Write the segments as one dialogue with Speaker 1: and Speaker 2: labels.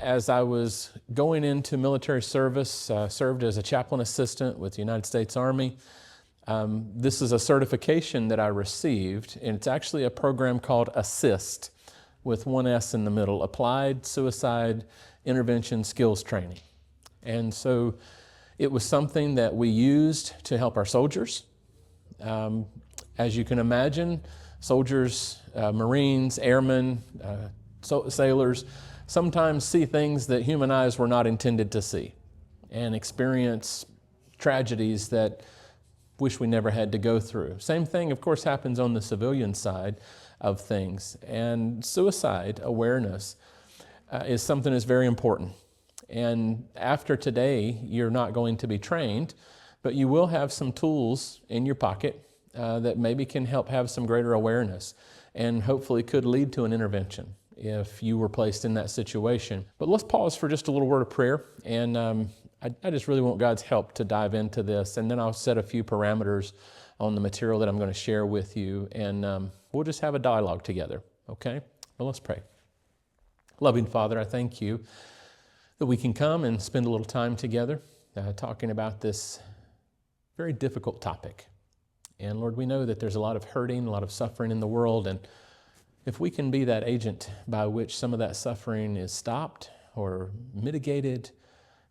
Speaker 1: as I was going into military service, served as a chaplain assistant with the United States Army. This is a certification that I received, and it's actually a program called ASSIST, with one S in the middle, Applied Suicide Intervention Skills Training. And so it was something that we used to help our soldiers. As you can imagine, soldiers, Marines, airmen, sailors sometimes see things that human eyes were not intended to see and experience tragedies that wish we never had to go through. Same thing, of course, happens on the civilian side of things. And suicide awareness is something that's very important. And after today, you're not going to be trained, but you will have some tools in your pocket that maybe can help have some greater awareness and hopefully could lead to an intervention if you were placed in that situation. But let's pause for just a little word of prayer, and I just really want God's help to dive into this, and then I'll set a few parameters on the material that I'm going to share with you, and we'll just have a dialogue together, okay? Well, let's pray. Loving Father, I thank you that we can come and spend a little time together talking about this very difficult topic. And Lord, we know that there's a lot of hurting, a lot of suffering in the world, and if we can be that agent by which some of that suffering is stopped or mitigated,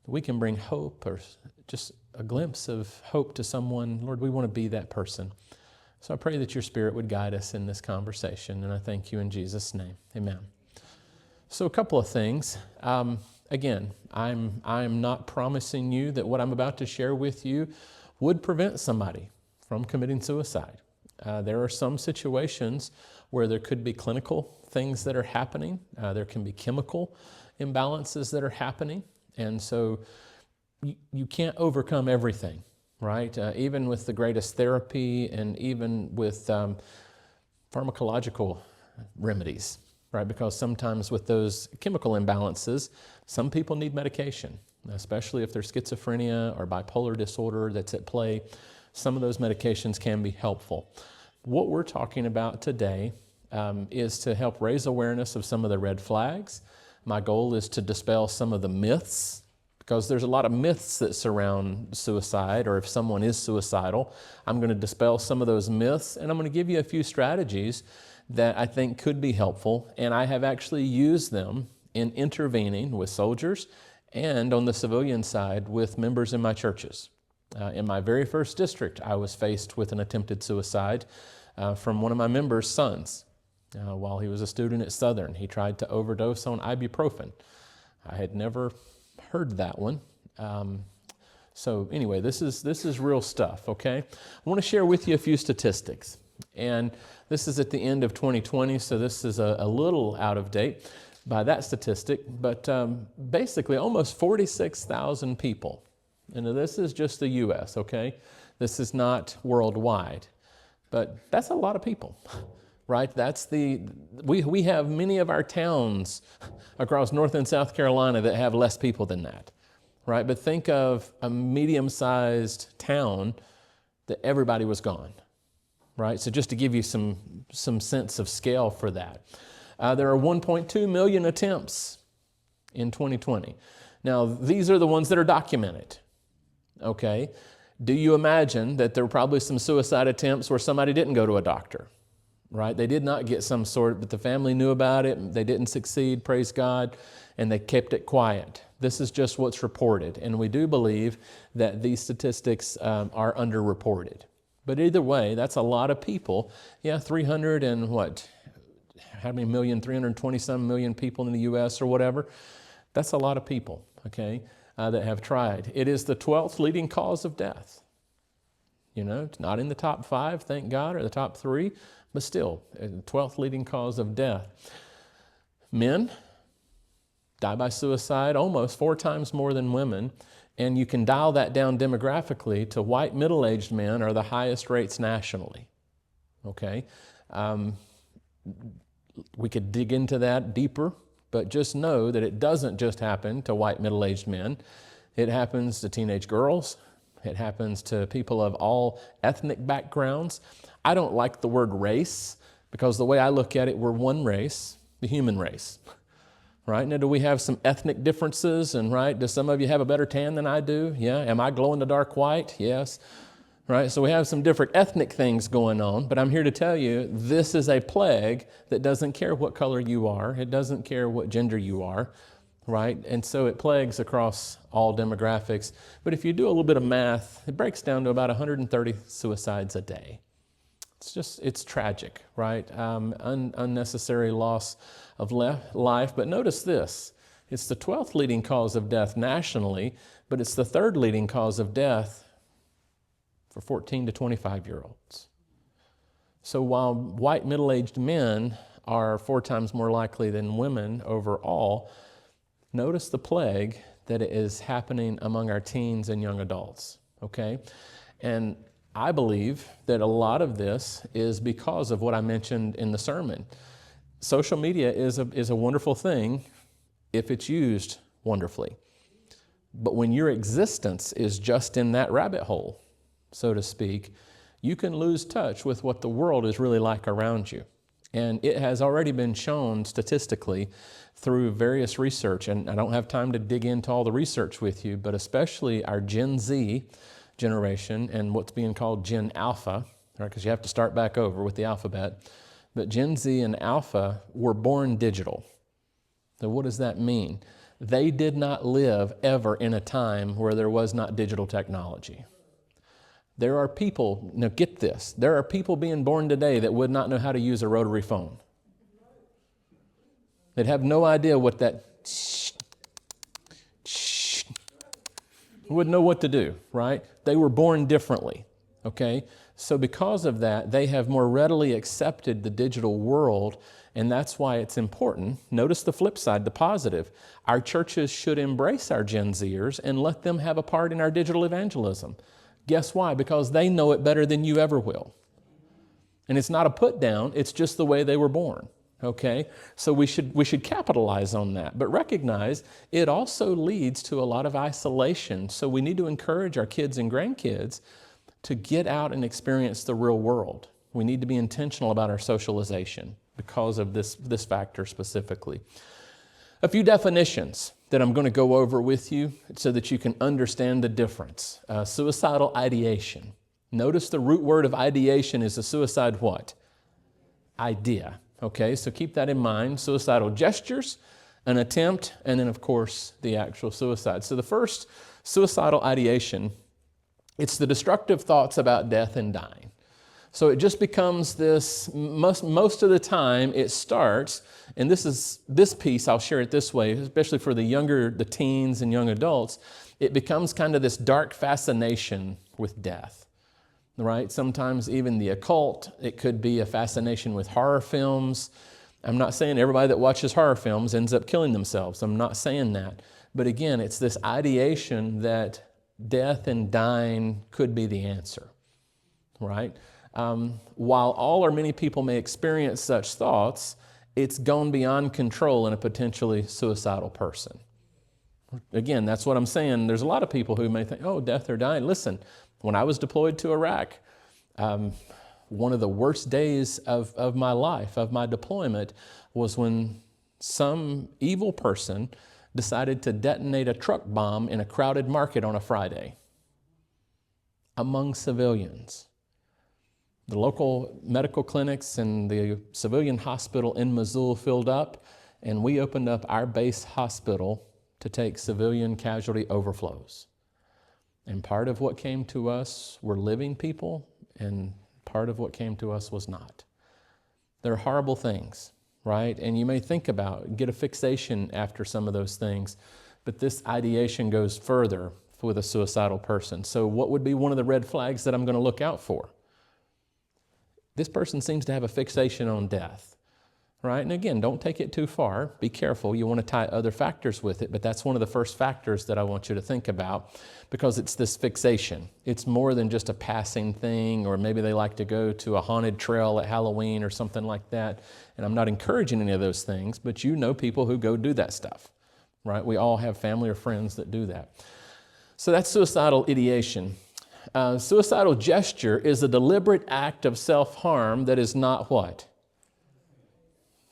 Speaker 1: we can bring hope or just a glimpse of hope to someone. Lord, we want to be that person. So I pray that your Spirit would guide us in this conversation, and I thank you in Jesus' name. Amen. So a couple of things. Again, I'm not promising you that what I'm about to share with you would prevent somebody from committing suicide. There are some situations where there could be clinical things that are happening. There can be chemical imbalances that are happening. And so you can't overcome everything, right? Even with the greatest therapy and even with pharmacological remedies, right? Because sometimes with those chemical imbalances, some people need medication, especially if there's schizophrenia or bipolar disorder that's at play. Some of those medications can be helpful. What we're talking about today is to help raise awareness of some of the red flags. My goal is to dispel some of the myths, because there's a lot of myths that surround suicide, or if someone is suicidal. I'm going to dispel some of those myths, and I'm going to give you a few strategies that I think could be helpful, and I have actually used them in intervening with soldiers and on the civilian side with members in my churches. In my very first district, I was faced with an attempted suicide from one of my members' sons. While he was a student at Southern, he tried to overdose on ibuprofen. I had never heard that one. So anyway, this is real stuff, okay? I want to share with you a few statistics. And this is at the end of 2020, so this is a little out of date by that statistic. But basically, almost 46,000 people. And this is just the U.S., okay? This is not worldwide. But that's a lot of people. Right? We have many of our towns across North and South Carolina that have less people than that, right? But think of a medium-sized town that everybody was gone, right? So just to give you some sense of scale for that. There are 1.2 million attempts in 2020. Now, these are the ones that are documented, okay? Do you imagine that there were probably some suicide attempts where somebody didn't go to a doctor? Right? They did not get some sort, but the family knew about it, and they didn't succeed, praise God, and they kept it quiet. This is just what's reported, and we do believe that these statistics are underreported. But either way, that's a lot of people. Yeah, 300 and what? How many million? 320-some million people in the U.S. or whatever. That's a lot of people, okay, that have tried. It is the 12th leading cause of death. You know, it's not in the top 5, thank God, or the top 3. But still, 12th leading cause of death. Men die by suicide almost 4 times more than women, and you can dial that down demographically to white middle-aged men are the highest rates nationally, okay? We could dig into that deeper, but just know that it doesn't just happen to white middle-aged men. It happens to teenage girls. It happens to people of all ethnic backgrounds. I don't like the word race because the way I look at it, we're one race, the human race. right? Now, do we have some ethnic differences? And right, do some of you have a better tan than I do? Yeah. Am I glow in the dark white? Yes. Right? So we have some different ethnic things going on, but I'm here to tell you this is a plague that doesn't care what color you are. It doesn't care what gender you are, right? And so it plagues across all demographics. But if you do a little bit of math, it breaks down to about 130 suicides a day. It's tragic, right? Unnecessary loss of life. But notice this, it's the 12th leading cause of death nationally, but it's the 3rd leading cause of death for 14 to 25-year-olds. So while white middle-aged men are 4 times more likely than women overall, notice the plague that is happening among our teens and young adults, okay? And I believe that a lot of this is because of what I mentioned in the sermon. Social media is a wonderful thing if it's used wonderfully. But when your existence is just in that rabbit hole, so to speak, you can lose touch with what the world is really like around you. And it has already been shown statistically through various research, and I don't have time to dig into all the research with you, but especially our Gen Z generation and what's being called Gen Alpha, right? Because you have to start back over with the alphabet. But Gen Z and Alpha were born digital. So what does that mean? They did not live ever in a time where there was not digital technology. There are people, now get this, there are people being born today that would not know how to use a rotary phone. They'd have no idea what that wouldn't know what to do, right? They were born differently, okay? So because of that, they have more readily accepted the digital world, and that's why it's important. Notice the flip side, the positive. Our churches should embrace our Gen Zers and let them have a part in our digital evangelism. Guess why? Because they know it better than you ever will. And it's not a put down, it's just the way they were born. Okay? So we should capitalize on that, but recognize it also leads to a lot of isolation. So we need to encourage our kids and grandkids to get out and experience the real world. We need to be intentional about our socialization because of this factor specifically. A few definitions that I'm going to go over with you so that you can understand the difference. Suicidal ideation. Notice the root word of ideation is a suicide what? Idea. Okay, so keep that in mind. Suicidal gestures, an attempt, and then of course the actual suicide. So the first, suicidal ideation, it's the destructive thoughts about death and dying. So it just becomes this, most of the time it starts, and this piece, I'll share it this way, especially for the teens and young adults, it becomes kind of this dark fascination with death, right? Sometimes even the occult, it could be a fascination with horror films. I'm not saying everybody that watches horror films ends up killing themselves. I'm not saying that. But again, it's this ideation that death and dying could be the answer, right? While all or many people may experience such thoughts, it's gone beyond control in a potentially suicidal person. Again, that's what I'm saying. There's a lot of people who may think, oh, death or dying. Listen, when I was deployed to Iraq, one of the worst days of my life, of my deployment, was when some evil person decided to detonate a truck bomb in a crowded market on a Friday among civilians. The local medical clinics and the civilian hospital in Mosul filled up, and we opened up our base hospital to take civilian casualty overflows. And part of what came to us were living people, and part of what came to us was not. They're horrible things, right? And you may think about, get a fixation after some of those things, but this ideation goes further with a suicidal person. So what would be one of the red flags that I'm going to look out for? This person seems to have a fixation on death, right? And again, don't take it too far. Be careful. You want to tie other factors with it, but that's one of the first factors that I want you to think about because it's this fixation. It's more than just a passing thing, or maybe they like to go to a haunted trail at Halloween or something like that. And I'm not encouraging any of those things, but you know people who go do that stuff, right? We all have family or friends that do that. So that's suicidal ideation. Suicidal gesture is a deliberate act of self-harm that is not what?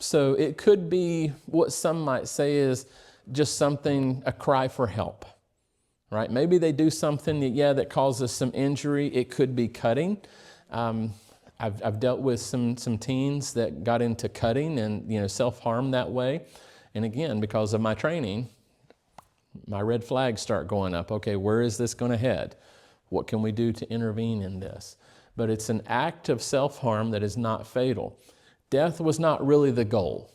Speaker 1: So it could be what some might say is just something, a cry for help, right? Maybe they do something that causes some injury. It could be cutting. I've dealt with some teens that got into cutting and self-harm that way. And again, because of my training, my red flags start going up. Okay, where is this going to head? What can we do to intervene in this? But it's an act of self-harm that is not fatal. Death was not really the goal.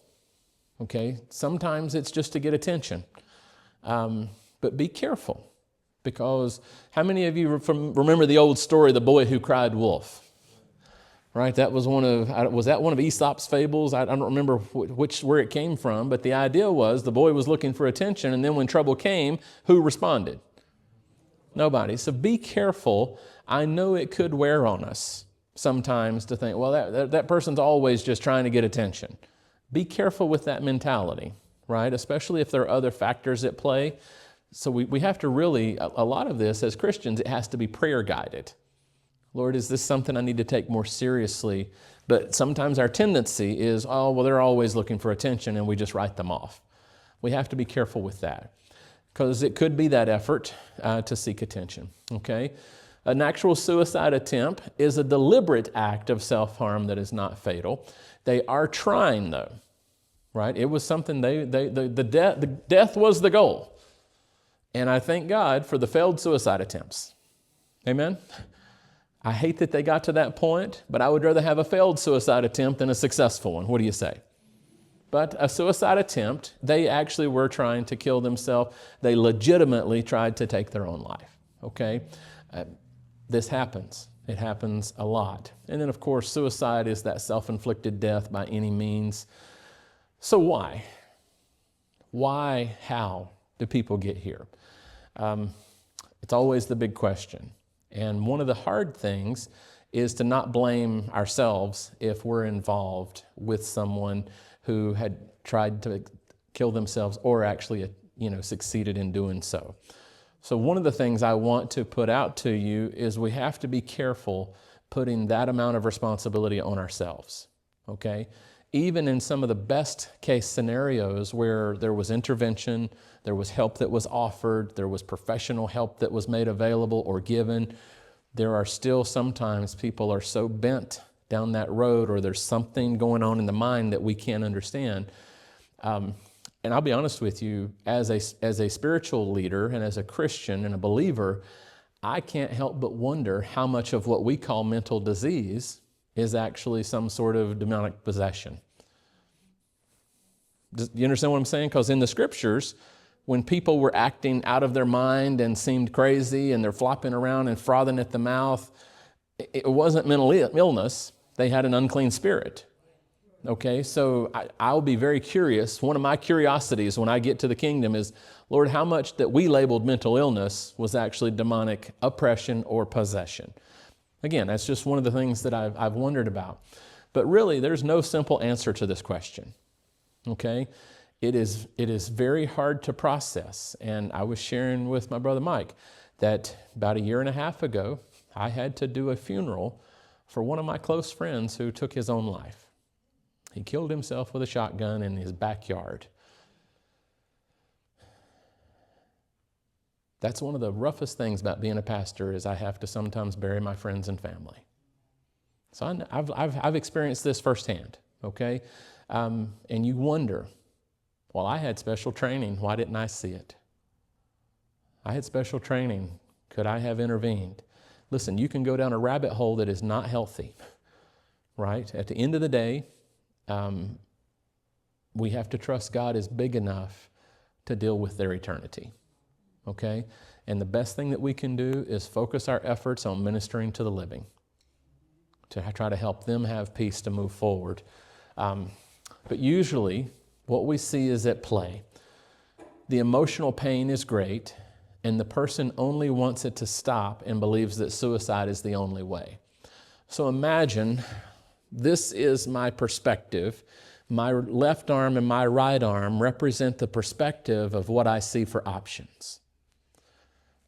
Speaker 1: Okay, sometimes it's just to get attention. But be careful, because how many of you remember the old story, the boy who cried wolf? Right, that was was that one of Aesop's fables? I don't remember where it came from, but the idea was the boy was looking for attention, and then when trouble came, who responded? Nobody. So be careful. I know it could wear on us sometimes to think, well, that person's always just trying to get attention. Be careful with that mentality, right? Especially if there are other factors at play. So we have to really, a lot of this as Christians, it has to be prayer guided. Lord, is this something I need to take more seriously? But sometimes our tendency is, oh, well, they're always looking for attention, and we just write them off. We have to be careful with that, because it could be that effort to seek attention, okay? An actual suicide attempt is a deliberate act of self-harm that is not fatal. They are trying, though, right? It was something, the death was the goal. And I thank God for the failed suicide attempts. Amen? I hate that they got to that point, but I would rather have a failed suicide attempt than a successful one. What do you say? But a suicide attempt, they actually were trying to kill themselves. They legitimately tried to take their own life, okay? This happens. It happens a lot. And then, of course, suicide is that self-inflicted death by any means. So why? Why, how do people get here? It's always the big question. And one of the hard things is to not blame ourselves if we're involved with someone who had tried to kill themselves or actually, succeeded in doing so. So one of the things I want to put out to you is we have to be careful putting that amount of responsibility on ourselves, okay? Even in some of the best case scenarios where there was intervention, there was help that was offered, there was professional help that was made available or given, there are still sometimes people are so bent down that road, or there's something going on in the mind that we can't understand. And I'll be honest with you, as a spiritual leader and as a Christian and a believer, I can't help but wonder how much of what we call mental disease is actually some sort of demonic possession. Do you understand what I'm saying? Because in the scriptures, when people were acting out of their mind and seemed crazy and they're flopping around and frothing at the mouth, it wasn't mental illness. They had an unclean spirit. Okay, so I'll be very curious. One of my curiosities when I get to the kingdom is, Lord, how much that we labeled mental illness was actually demonic oppression or possession? Again, that's just one of the things that I've wondered about. But really, there's no simple answer to this question. Okay, it is very hard to process. And I was sharing with my brother Mike that about 1.5 years ago, I had to do a funeral for one of my close friends who took his own life. He killed himself with a shotgun in his backyard. That's one of the roughest things about being a pastor, is I have to sometimes bury my friends and family. So I've experienced this firsthand, okay? And you wonder, well, I had special training. Why didn't I see it? I had special training. Could I have intervened? Listen, you can go down a rabbit hole that is not healthy, right? At the end of the day, we have to trust God is big enough to deal with their eternity, okay? And the best thing that we can do is focus our efforts on ministering to the living, to try to help them have peace to move forward. But usually, what we see is at play. The emotional pain is great, and the person only wants it to stop and believes that suicide is the only way. So imagine, this is my perspective. My left arm and my right arm represent the perspective of what I see for options.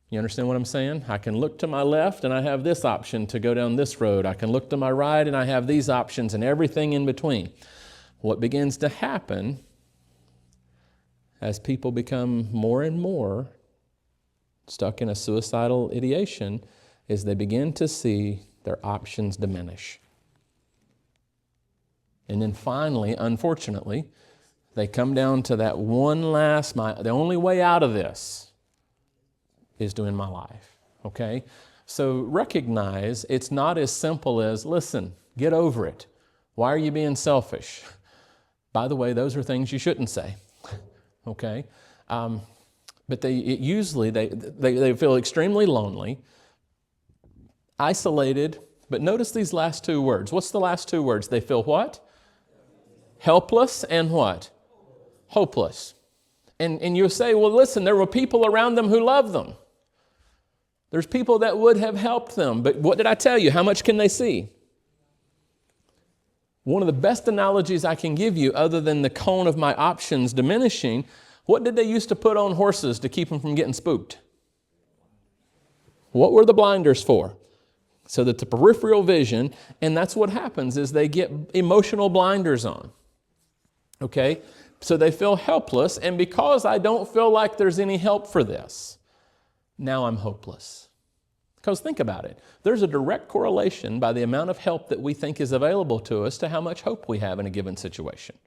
Speaker 1: You understand what I'm saying? I can look to my left and I have this option to go down this road. I can look to my right and I have these options and everything in between. What begins to happen as people become more and more stuck in a suicidal ideation is they begin to see their options diminish. And then finally, unfortunately, they come down to that one last mile. The only way out of this is to end my life, okay? So recognize it's not as simple as, listen, get over it. Why are you being selfish? By the way, those are things you shouldn't say, okay? But they feel extremely lonely, isolated. But notice these last two words. What's the last two words? They feel what? Helpless and what? Hopeless. And you'll say, well, listen, there were people around them who loved them. There's people that would have helped them. But what did I tell you? How much can they see? One of the best analogies I can give you, other than the cone of my options diminishing, what did they used to put on horses to keep them from getting spooked? What were the blinders for? So that the peripheral vision, and that's what happens, is they get emotional blinders on. Okay? So they feel helpless, and because I don't feel like there's any help for this, now I'm hopeless. Because think about it. There's a direct correlation by the amount of help that we think is available to us to how much hope we have in a given situation.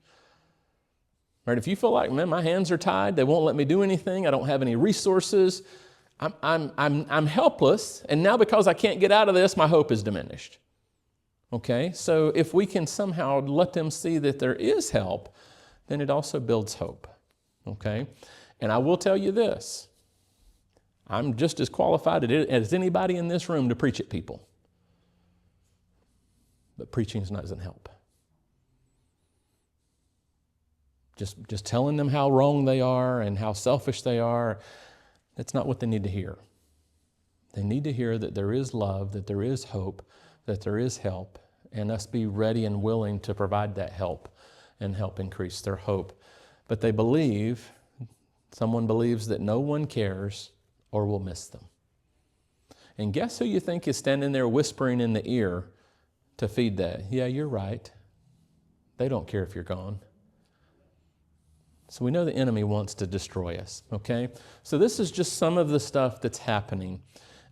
Speaker 1: Right? If you feel like, man, my hands are tied, they won't let me do anything, I don't have any resources, I'm helpless, and now because I can't get out of this, my hope is diminished. Okay? So if we can somehow let them see that there is help, then it also builds hope. Okay? And I will tell you this. I'm just as qualified as anybody in this room to preach at people. But preaching doesn't help. Just telling them how wrong they are and how selfish they are, that's not what they need to hear. They need to hear that there is love, that there is hope, that there is help, and us be ready and willing to provide that help and help increase their hope. But they believe, someone believes that no one cares or will miss them. And guess who you think is standing there whispering in the ear to feed that? Yeah, you're right. They don't care if you're gone. So we know the enemy wants to destroy us, okay? So this is just some of the stuff that's happening.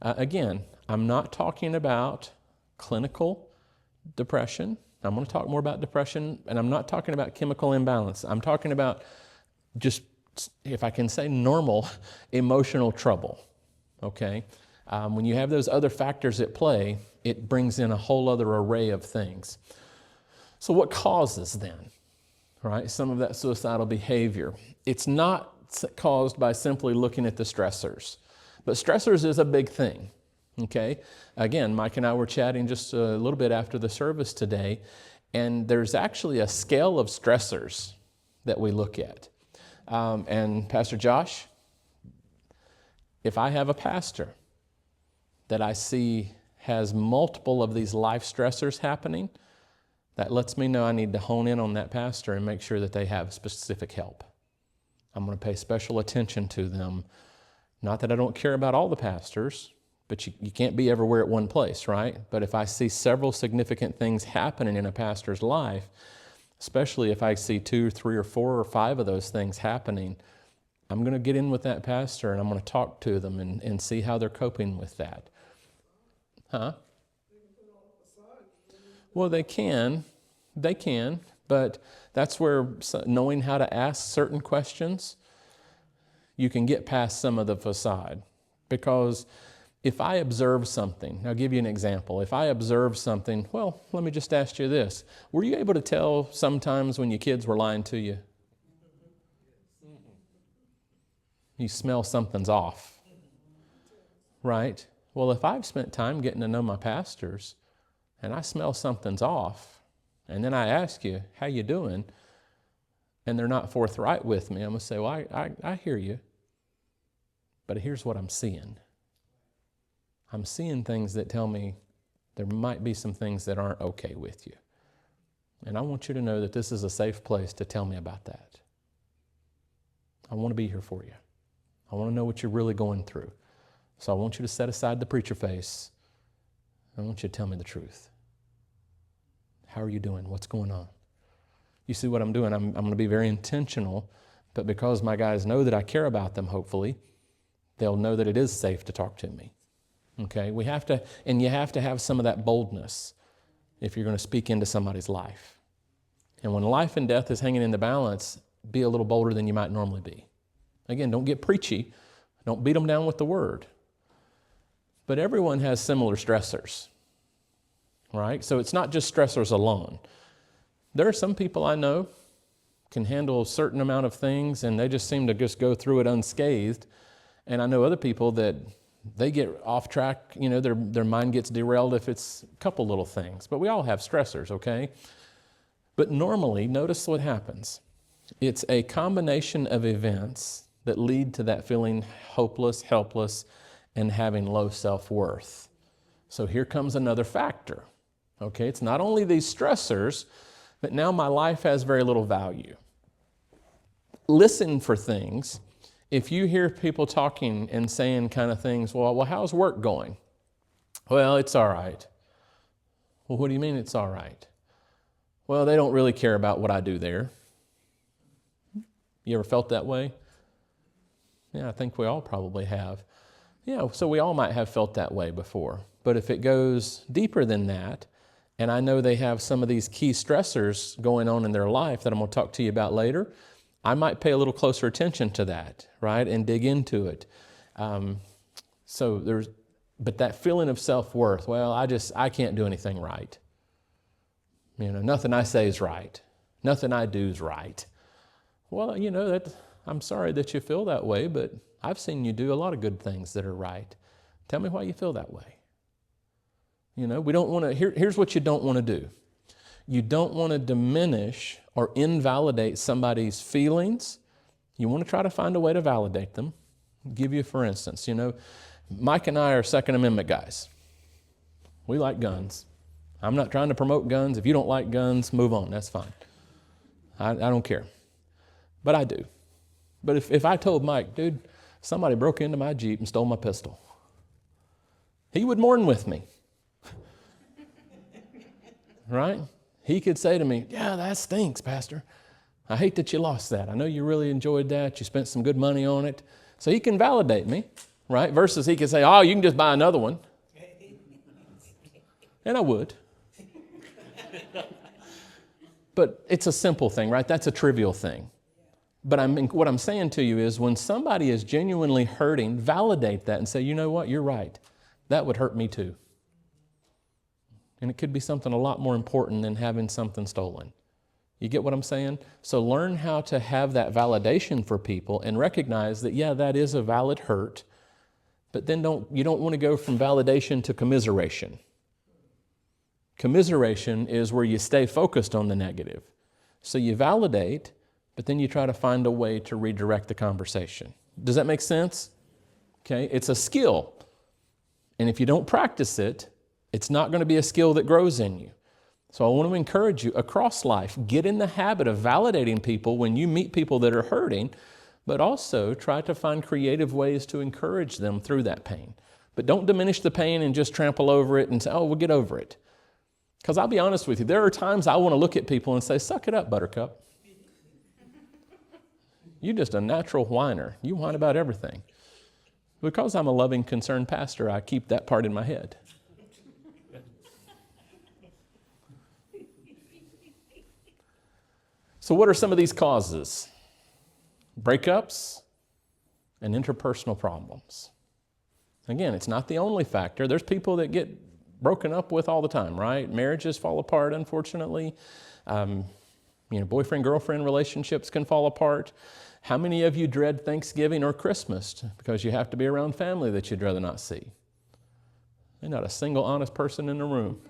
Speaker 1: Again, I'm not talking about clinical depression. I'm going to talk more about depression, and I'm not talking about chemical imbalance. I'm talking about just, if I can say, normal emotional trouble, okay? When you have those other factors at play, it brings in a whole other array of things. So what causes then, right, some of that suicidal behavior? It's not caused by simply looking at the stressors, but stressors is a big thing, okay? Again, Mike and I were chatting just a little bit after the service today, and there's actually a scale of stressors that we look at. And Pastor Josh, if I have a pastor that I see has multiple of these life stressors happening, that lets me know I need to hone in on that pastor and make sure that they have specific help. I'm going to pay special attention to them. Not that I don't care about all the pastors, but you can't be everywhere at one place, right? But if I see several significant things happening in a pastor's life, especially if I see 2, 3, or 4, or 5 of those things happening, I'm going to get in with that pastor and I'm going to talk to them and see how they're coping with that. Huh? Well, they can, but that's where knowing how to ask certain questions, you can get past some of the facade. Because if I observe something, I'll give you an example. If I observe something, well, let me just ask you this. Were you able to tell sometimes when your kids were lying to you? You smell something's off, right? Well, if I've spent time getting to know my pastors and I smell something's off, and then I ask you, how you doing? And they're not forthright with me, I'm going to say, well, I hear you, but here's what I'm seeing. I'm seeing things that tell me there might be some things that aren't okay with you. And I want you to know that this is a safe place to tell me about that. I want to be here for you. I want to know what you're really going through. So I want you to set aside the preacher face. I want you to tell me the truth. How are you doing? What's going on? You see what I'm doing? I'm going to be very intentional, but because my guys know that I care about them, hopefully, they'll know that it is safe to talk to me. Okay? We have to, and you have to have some of that boldness if you're going to speak into somebody's life. And when life and death is hanging in the balance, be a little bolder than you might normally be. Again, don't get preachy. Don't beat them down with the word. But everyone has similar stressors, right? So it's not just stressors alone. There are some people I know can handle a certain amount of things and they just seem to just go through it unscathed. And I know other people that they get off track, their mind gets derailed if it's a couple little things. But we all have stressors, okay? But normally, notice what happens. It's a combination of events that lead to that feeling hopeless, helpless, and having low self-worth. So here comes another factor, okay? It's not only these stressors, but now my life has very little value. Listen for things. If you hear people talking and saying kind of things, well, how's work going? Well, it's all right. Well, what do you mean it's all right? Well, they don't really care about what I do there. You ever felt that way? Yeah, I think we all probably have. Yeah, so we all might have felt that way before. But if it goes deeper than that, and I know they have some of these key stressors going on in their life that I'm going to talk to you about later, I might pay a little closer attention to that, right, and dig into it. But that feeling of self-worth, well, I can't do anything right. Nothing I say is right. Nothing I do is right. Well, I'm sorry that you feel that way, but I've seen you do a lot of good things that are right. Tell me why you feel that way. We don't want to, here's what you don't want to do. You don't want to diminish or invalidate somebody's feelings. You want to try to find a way to validate them. I'll give you, for instance, Mike and I are Second Amendment guys. We like guns. I'm not trying to promote guns. If you don't like guns, move on. That's fine. I don't care. But I do. But if I told Mike, dude, somebody broke into my Jeep and stole my pistol, he would mourn with me. Right? He could say to me, yeah, that stinks, Pastor. I hate that you lost that. I know you really enjoyed that. You spent some good money on it. So he can validate me, right? Versus he could say, oh, you can just buy another one. And I would. But it's a simple thing, right? That's a trivial thing. But what I'm saying to you is when somebody is genuinely hurting, validate that and say, you know what, you're right. That would hurt me too. And it could be something a lot more important than having something stolen. You get what I'm saying? So learn how to have that validation for people and recognize that, yeah, that is a valid hurt, but then you don't want to go from validation to commiseration. Commiseration is where you stay focused on the negative. So you validate, but then you try to find a way to redirect the conversation. Does that make sense? Okay, it's a skill. And if you don't practice it, it's not going to be a skill that grows in you. So I want to encourage you across life, get in the habit of validating people when you meet people that are hurting, but also try to find creative ways to encourage them through that pain. But don't diminish the pain and just trample over it and say, oh, we'll get over it. Because I'll be honest with you, there are times I want to look at people and say, suck it up, Buttercup. You're just a natural whiner. You whine about everything. Because I'm a loving, concerned pastor, I keep that part in my head. So what are some of these causes? Breakups and interpersonal problems. Again, it's not the only factor. There's people that get broken up with all the time, right? Marriages fall apart, unfortunately. Boyfriend-girlfriend relationships can fall apart. How many of you dread Thanksgiving or Christmas because you have to be around family that you'd rather not see? There's not a single honest person in the room.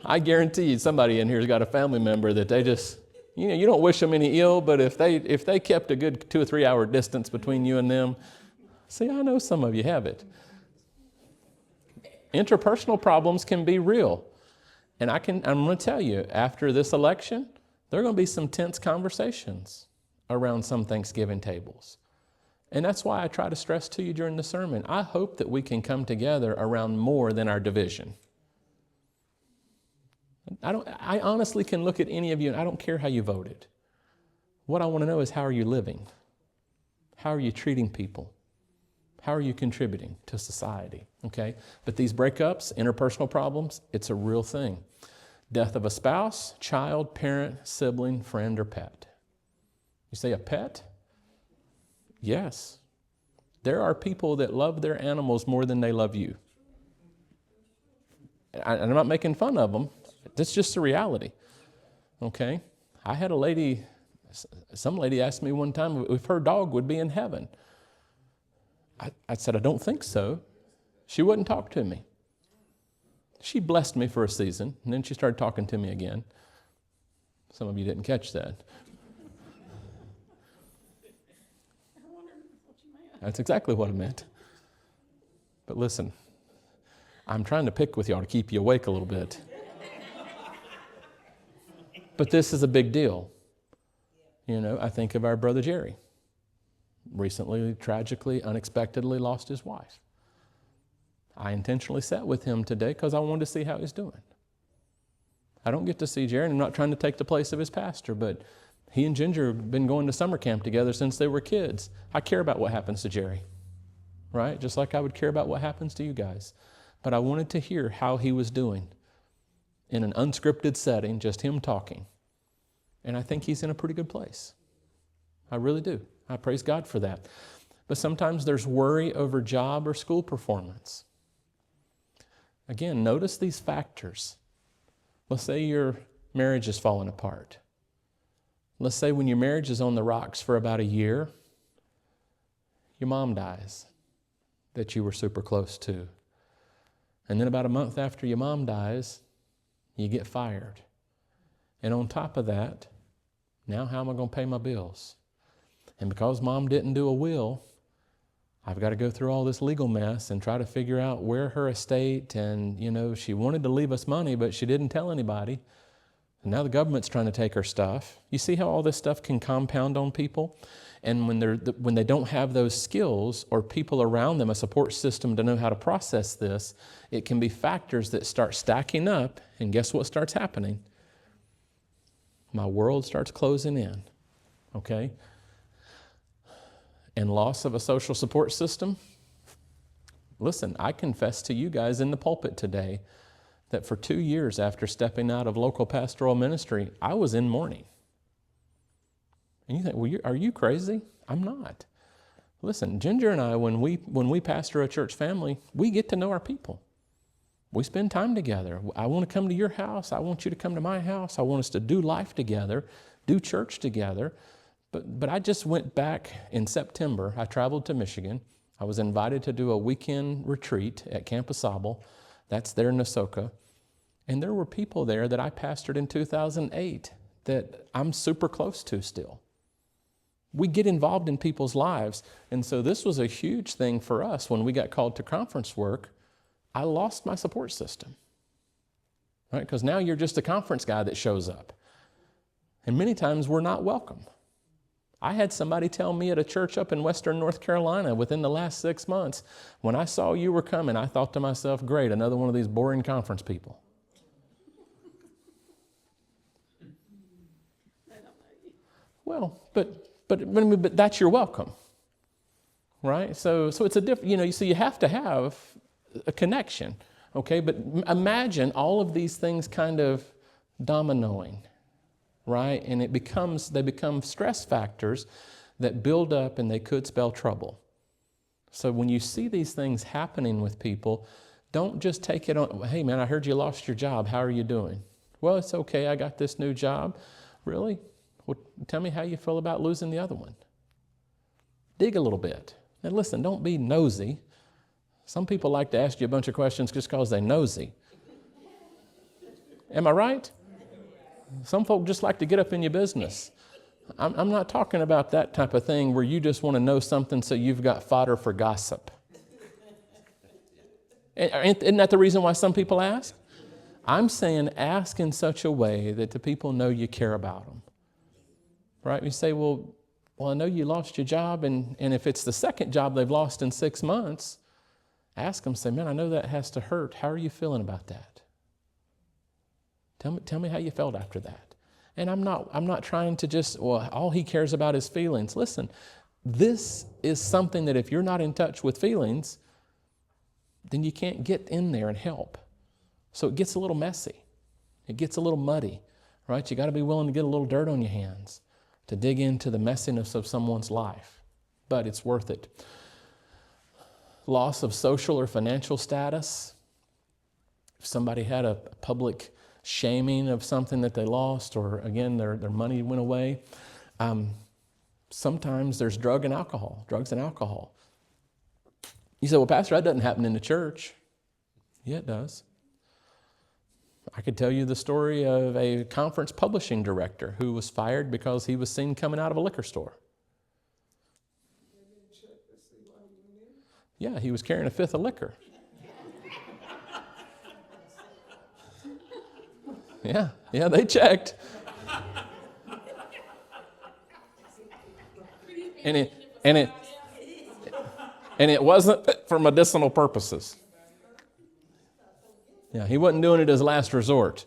Speaker 1: I guarantee you somebody in here has got a family member that they just, you don't wish them any ill, but if they kept a good 2 or 3 hour distance between you and them, see, I know some of you have it. Interpersonal problems can be real. And I'm going to tell you, after this election, there are going to be some tense conversations around some Thanksgiving tables. And that's why I try to stress to you during the sermon, I hope that we can come together around more than our division. I honestly can look at any of you and I don't care how you voted. What I want to know is, how are you living? How are you treating people? How are you contributing to society? Okay? But these breakups, interpersonal problems, it's a real thing. Death of a spouse, child, parent, sibling, friend, or pet. You say a pet? Yes. There are people that love their animals more than they love you. And I'm not making fun of them. That's just the reality. Okay? I had a lady, some lady asked me one time if her dog would be in heaven. I said, I don't think so. She wouldn't talk to me. She blessed me for a season, and then she started talking to me again. Some of you didn't catch that. That's exactly what I meant. But listen, I'm trying to pick with y'all to keep you awake a little bit. But this is a big deal. You know, I think of our brother Jerry. Recently, tragically, unexpectedly lost his wife. I intentionally sat with him today because I wanted to see how he's doing. I don't get to see Jerry, and I'm not trying to take the place of his pastor, but he and Ginger have been going to summer camp together since they were kids. I care about what happens to Jerry, right? Just like I would care about what happens to you guys. But I wanted to hear how he was doing in an unscripted setting, just him talking. And I think he's in a pretty good place. I really do. I praise God for that. But sometimes there's worry over job or school performance. Again, notice these factors. Let's say your marriage is falling apart. Let's say when your marriage is on the rocks for about a year, your mom dies that you were super close to. And then about a month after your mom dies, you get fired. And on top of that, now how am I going to pay my bills? And because mom didn't do a will, I've got to go through all this legal mess and try to figure out where her estate, and, you know, she wanted to leave us money, but she didn't tell anybody. And now the government's trying to take her stuff. You see how all this stuff can compound on people? And when they don't have those skills or people around them, a support system to know how to process this, it can be factors that start stacking up, and guess what starts happening? My world starts closing in, okay? And loss of a social support system. Listen, I confess to you guys in the pulpit today that for 2 years after stepping out of local pastoral ministry, I was in mourning. And you think, well, are you crazy? I'm not. Listen, Ginger and I, when we pastor a church family, we get to know our people. We spend time together. I want to come to your house. I want you to come to my house. I want us to do life together, do church together. But I just went back in September. I traveled to Michigan. I was invited to do a weekend retreat at Camp Asable. That's there in Nasoka. And there were people there that I pastored in 2008 that I'm super close to still. We get involved in people's lives. And so this was a huge thing for us when we got called to conference work. I lost my support system, right? Because now you're just a conference guy that shows up. And many times we're not welcome. I had somebody tell me at a church up in Western North Carolina within the last 6 months, when I saw you were coming, I thought to myself, great, another one of these boring conference people. Well, but that's your welcome, right? So it's a different, so you have to have a connection, okay? But imagine all of these things kind of dominoing, right? And they become stress factors that build up, and they could spell trouble. So when you see these things happening with people, don't just take it on, hey man, I heard you lost your job. How are you doing? Well, it's okay. I got this new job. Really? Well, tell me how you feel about losing the other one. Dig a little bit. And listen, don't be nosy. Some people like to ask you a bunch of questions just because they're nosy. Am I right? Some folk just like to get up in your business. I'm not talking about that type of thing where you just want to know something so you've got fodder for gossip. Isn't that the reason why some people ask? I'm saying ask in such a way that the people know you care about them. Right? You say, well, I know you lost your job, and if it's the second job they've lost in 6 months, ask them, say, man, I know that has to hurt. How are you feeling about that? Tell me how you felt after that. And I'm not trying to just, well, all he cares about is feelings. Listen, this is something that if you're not in touch with feelings, then you can't get in there and help. So it gets a little messy. It gets a little muddy, right? You got to be willing to get a little dirt on your hands to dig into the messiness of someone's life. But it's worth it. Loss of social or financial status. If somebody had a public shaming of something that they lost, or again, their money went away. Sometimes there's drugs and alcohol. You say, well, Pastor, that doesn't happen in the church. Yeah, it does. I could tell you the story of a conference publishing director who was fired because he was seen coming out of a liquor store. Yeah, he was carrying a fifth of liquor. Yeah, they checked. And it wasn't for medicinal purposes. Yeah, he wasn't doing it as a last resort.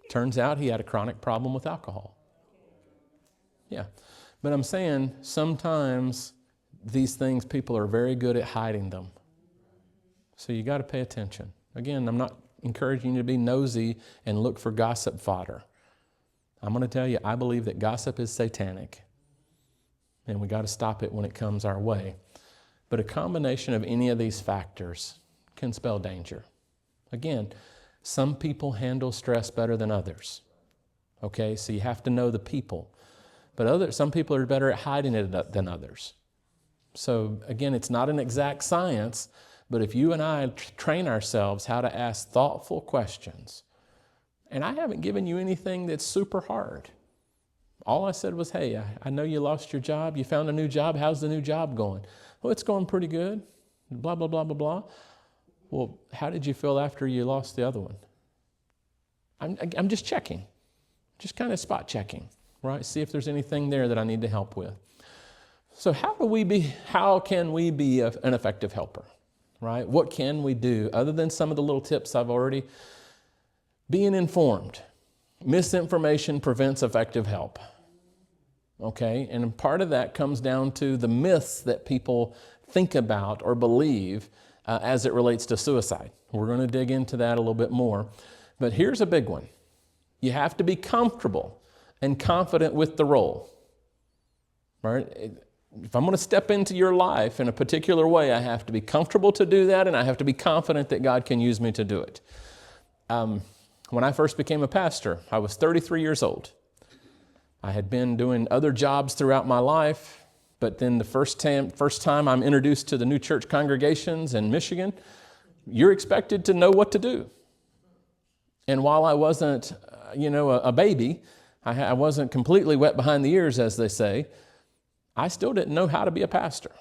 Speaker 1: Turns out he had a chronic problem with alcohol. Yeah, but I'm saying sometimes these things, people are very good at hiding them. So you got to pay attention. Again, I'm not encouraging you to be nosy and look for gossip fodder. I'm going to tell you, I believe that gossip is satanic. And we got to stop it when it comes our way. But a combination of any of these factors can spell danger. Again, some people handle stress better than others. Okay, so you have to know the people. But some people are better at hiding it than others. So again, it's not an exact science, but if you and I train ourselves how to ask thoughtful questions, and I haven't given you anything that's super hard. All I said was, hey, I know you lost your job. You found a new job. How's the new job going? Well, it's going pretty good. Blah, blah, blah, blah, blah. Well, how did you feel after you lost the other one? I'm just checking, just kind of spot checking, right? See if there's anything there that I need to help with. So how can we be an effective helper, right? What can we do other than some of the little tips I've already? Being informed. Misinformation prevents effective help. Okay, and part of that comes down to the myths that people think about or believe as it relates to suicide. We're going to dig into that a little bit more. But here's a big one. You have to be comfortable and confident with the role. Right? If I'm going to step into your life in a particular way, I have to be comfortable to do that, and I have to be confident that God can use me to do it. When I first became a pastor, I was 33 years old. I had been doing other jobs throughout my life, but then the first time I'm introduced to the new church congregations in Michigan, you're expected to know what to do. And while I wasn't, a baby, I wasn't completely wet behind the ears, as they say, I still didn't know how to be a pastor.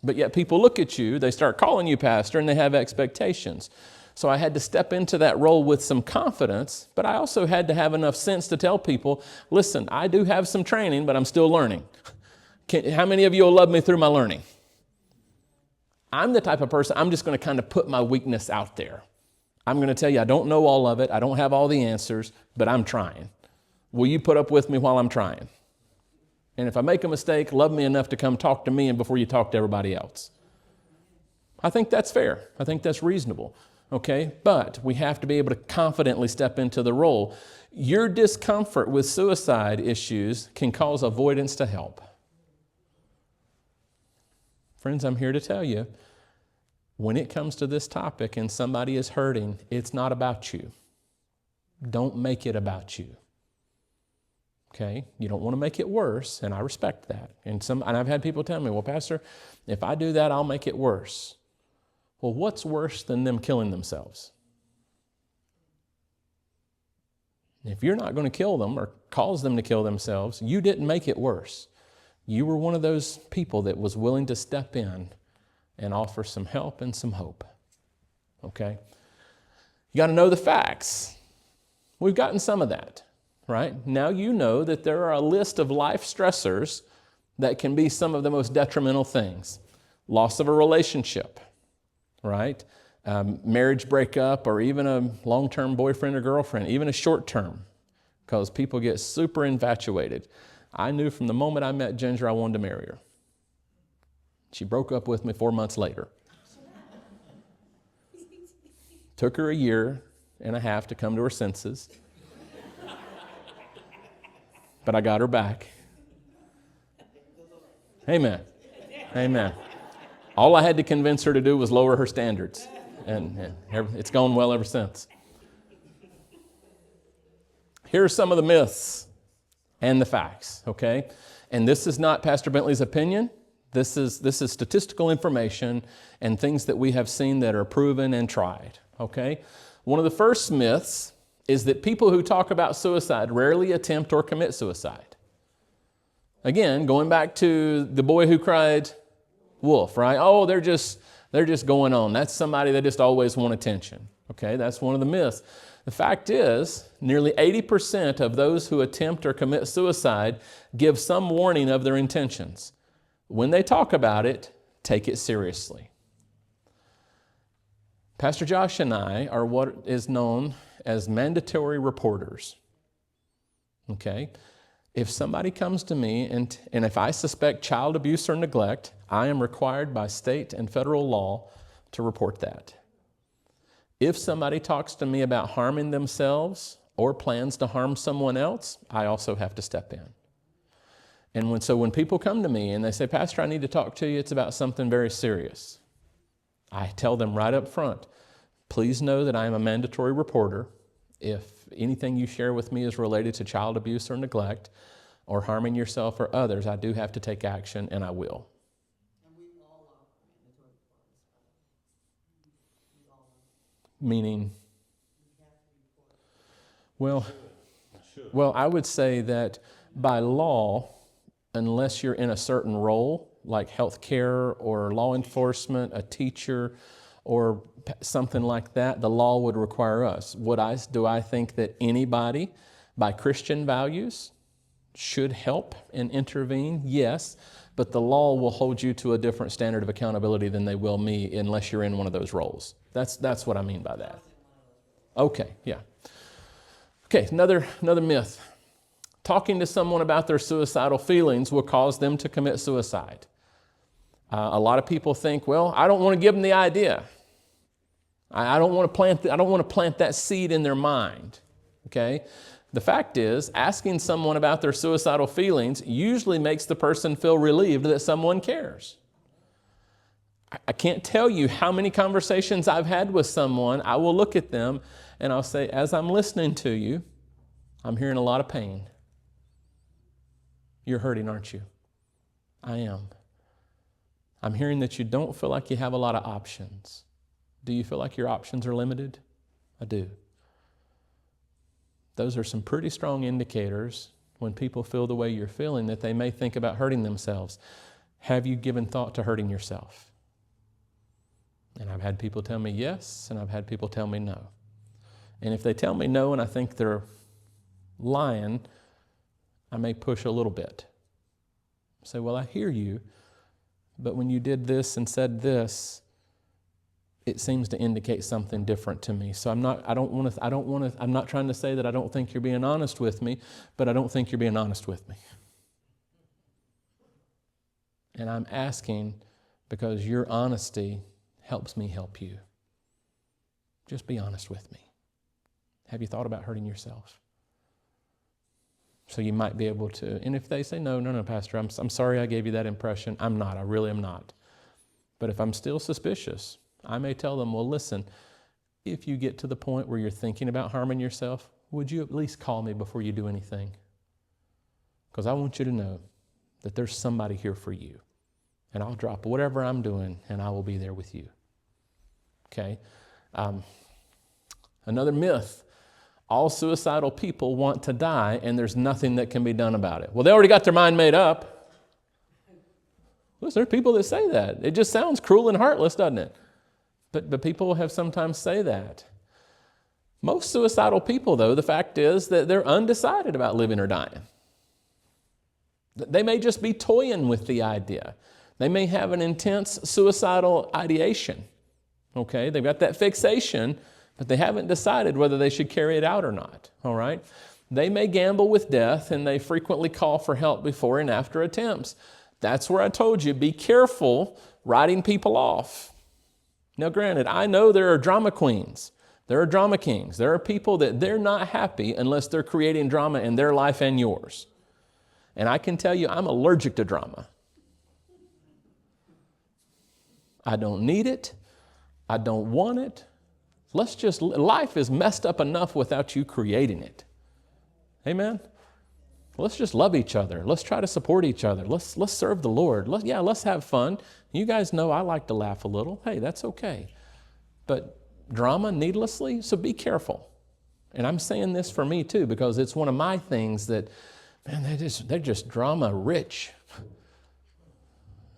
Speaker 1: But yet people look at you, they start calling you pastor, and they have expectations. So I had to step into that role with some confidence, but I also had to have enough sense to tell people, listen, I do have some training, but I'm still learning. How many of you will love me through my learning? I'm the type of person, I'm just going to kind of put my weakness out there. I'm going to tell you, I don't know all of it. I don't have all the answers, but I'm trying. Will you put up with me while I'm trying? And if I make a mistake, love me enough to come talk to me and before you talk to everybody else. I think that's fair. I think that's reasonable. Okay, but we have to be able to confidently step into the role. Your discomfort with suicide issues can cause avoidance to help. Friends, I'm here to tell you, when it comes to this topic and somebody is hurting, it's not about you. Don't make it about you. Okay, you don't want to make it worse, and I respect that. And I've had people tell me, well, Pastor, if I do that, I'll make it worse. Well, what's worse than them killing themselves? If you're not going to kill them or cause them to kill themselves, you didn't make it worse. You were one of those people that was willing to step in and offer some help and some hope. Okay? You got to know the facts. We've gotten some of that, right? Now you know that there are a list of life stressors that can be some of the most detrimental things. Loss of a relationship. Right? marriage breakup, or even a long-term boyfriend or girlfriend, even a short-term, because people get super infatuated. I knew from the moment I met Ginger I wanted to marry her. She broke up with me 4 months later. Took her a year and a half to come to her senses. But I got her back. Amen. Amen. All I had to convince her to do was lower her standards. And it's gone well ever since. Here are some of the myths and the facts, okay? And this is not Pastor Bentley's opinion. This is statistical information and things that we have seen that are proven and tried, okay? One of the first myths is that people who talk about suicide rarely attempt or commit suicide. Again, going back to the boy who cried wolf, right? Oh, they're just going on. That's somebody that just always want attention. Okay, that's one of the myths. The fact is, nearly 80% of those who attempt or commit suicide give some warning of their intentions. When they talk about it, take it seriously. Pastor Josh and I are what is known as mandatory reporters. Okay? If somebody comes to me and if I suspect child abuse or neglect, I am required by state and federal law to report that. If somebody talks to me about harming themselves or plans to harm someone else, I also have to step in. And when people come to me and they say, Pastor, I need to talk to you, it's about something very serious, I tell them right up front, please know that I am a mandatory reporter. If anything you share with me is related to child abuse or neglect or harming yourself or others, I do have to take action, and I will.
Speaker 2: And we all are mandatory reporters.
Speaker 1: Meaning? Well, I would say that by law, unless you're in a certain role, like healthcare or law enforcement, a teacher, or something like that, the law would require us. Do I think that anybody by Christian values should help and intervene? Yes, but the law will hold you to a different standard of accountability than they will me unless you're in one of those roles. That's what I mean by that. Okay, yeah. Okay, another myth. Talking to someone about their suicidal feelings will cause them to commit suicide. A lot of people think, well, I don't want to give them the idea. I don't want to plant that seed in their mind. Okay? The fact is, asking someone about their suicidal feelings usually makes the person feel relieved that someone cares. I can't tell you how many conversations I've had with someone. I will look at them and I'll say, as I'm listening to you, I'm hearing a lot of pain. You're hurting, aren't you? I am. I'm hearing that you don't feel like you have a lot of options. Do you feel like your options are limited? I do. Those are some pretty strong indicators when people feel the way you're feeling that they may think about hurting themselves. Have you given thought to hurting yourself? And I've had people tell me yes, and I've had people tell me no. And if they tell me no and I think they're lying, I may push a little bit. Say, well, I hear you, but when you did this and said this, it seems to indicate something different to me. So I'm not trying to say that I don't think you're being honest with me, but I don't think you're being honest with me. And I'm asking because your honesty helps me help you. Just be honest with me. Have you thought about hurting yourself? So you might be able to, and if they say, no, Pastor, I'm sorry I gave you that impression. I'm not, I really am not. But if I'm still suspicious, I may tell them, well, listen, if you get to the point where you're thinking about harming yourself, would you at least call me before you do anything? Because I want you to know that there's somebody here for you. And I'll drop whatever I'm doing and I will be there with you. Okay? Another myth. All suicidal people want to die and there's nothing that can be done about it. Well, they already got their mind made up. Listen, there are people that say that. It just sounds cruel and heartless, doesn't it? But people have sometimes say that. Most suicidal people, though, the fact is that they're undecided about living or dying. They may just be toying with the idea. They may have an intense suicidal ideation, Okay, they've got that fixation, but they haven't decided whether they should carry it out or not. All right, they may gamble with death, and they frequently call for help before and after attempts. That's where I told you, be careful writing people off. Now, granted, I know there are drama queens. There are drama kings. There are people that they're not happy unless they're creating drama in their life and yours. And I can tell you, I'm allergic to drama. I don't need it. I don't want it. Life is messed up enough without you creating it. Amen? Let's just love each other. Let's try to support each other. Let's serve the Lord. Let's have fun. You guys know I like to laugh a little. Hey, that's okay. But drama needlessly, so be careful. And I'm saying this for me too, because it's one of my things that, man, they're just drama rich.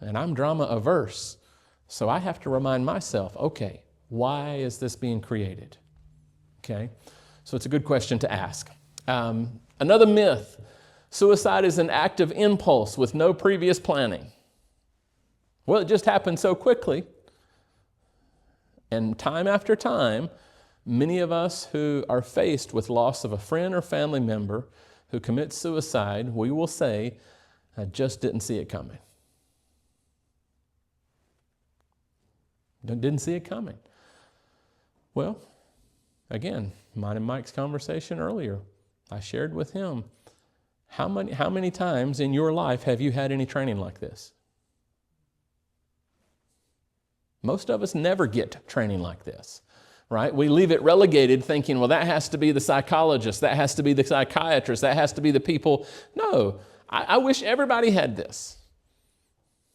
Speaker 1: And I'm drama averse. So I have to remind myself, okay, why is this being created? Okay, so it's a good question to ask. Another myth, suicide is an act of impulse with no previous planning. Well, it just happened so quickly. And time after time, many of us who are faced with loss of a friend or family member who commits suicide, we will say, I just didn't see it coming. Didn't see it coming. Well, again, mine and Mike's conversation earlier, I shared with him, how many times in your life have you had any training like this? Most of us never get training like this, right? We leave it relegated thinking, well, that has to be the psychologist, that has to be the psychiatrist, that has to be the people. No, I wish everybody had this.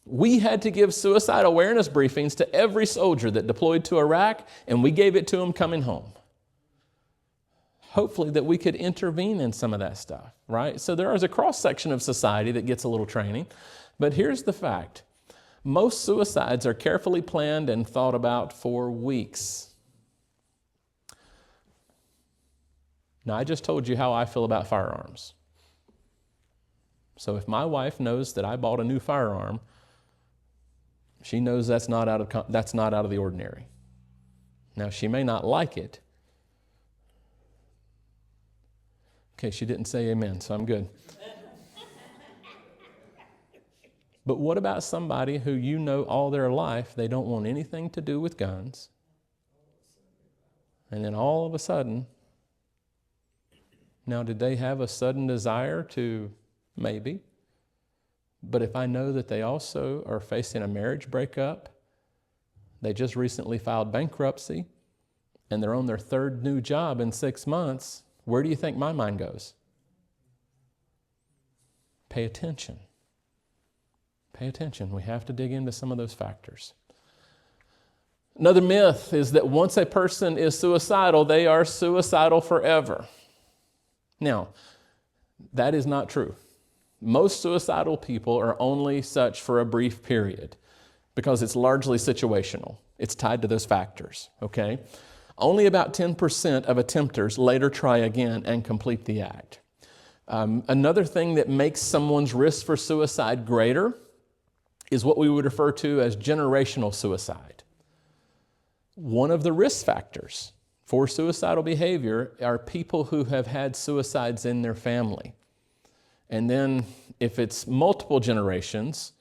Speaker 1: We had to give suicide awareness briefings to every soldier that deployed to Iraq, and we gave it to them coming home. Hopefully that we could intervene in some of that stuff, right? So there is a cross-section of society that gets a little training, but here's the fact. Most suicides are carefully planned and thought about for weeks. Now, I just told you how I feel about firearms. So if my wife knows that I bought a new firearm, she knows that's not out of the ordinary. Now, she may not like it. Okay, she didn't say amen, so I'm good. But what about somebody who you know all their life they don't want anything to do with guns, and then all of a sudden, now did they have a sudden desire to? Maybe. But if I know that they also are facing a marriage breakup, they just recently filed bankruptcy, and they're on their third new job in 6 months, where do you think my mind goes? Pay attention. Pay attention. We have to dig into some of those factors. Another myth is that once a person is suicidal, they are suicidal forever. Now, that is not true. Most suicidal people are only such for a brief period because it's largely situational. It's tied to those factors, okay? Only about 10% of attempters later try again and complete the act. Another thing that makes someone's risk for suicide greater is what we would refer to as generational suicide. One of the risk factors for suicidal behavior are people who have had suicides in their family. And then if it's multiple generations,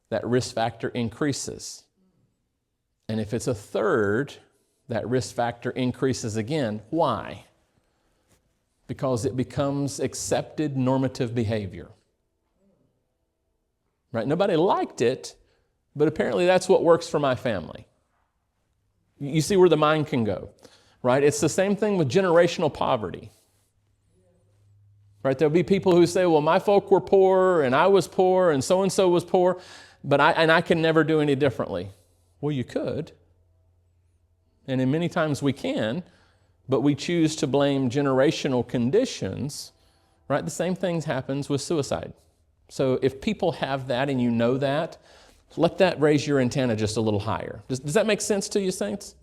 Speaker 1: that risk factor increases. And if it's a third, that risk factor increases again. Why? Because it becomes accepted normative behavior. Right? Nobody liked it, but apparently that's what works for my family. You see where the mind can go, right? It's the same thing with generational poverty. Right? There'll be people who say, well, my folk were poor and I was poor and so was poor, but I can never do any differently. Well, you could. And in many times we can, but we choose to blame generational conditions, right? The same thing happens with suicide. So if people have that and you know that, let that raise your antenna just a little higher. Does that make sense to you, saints?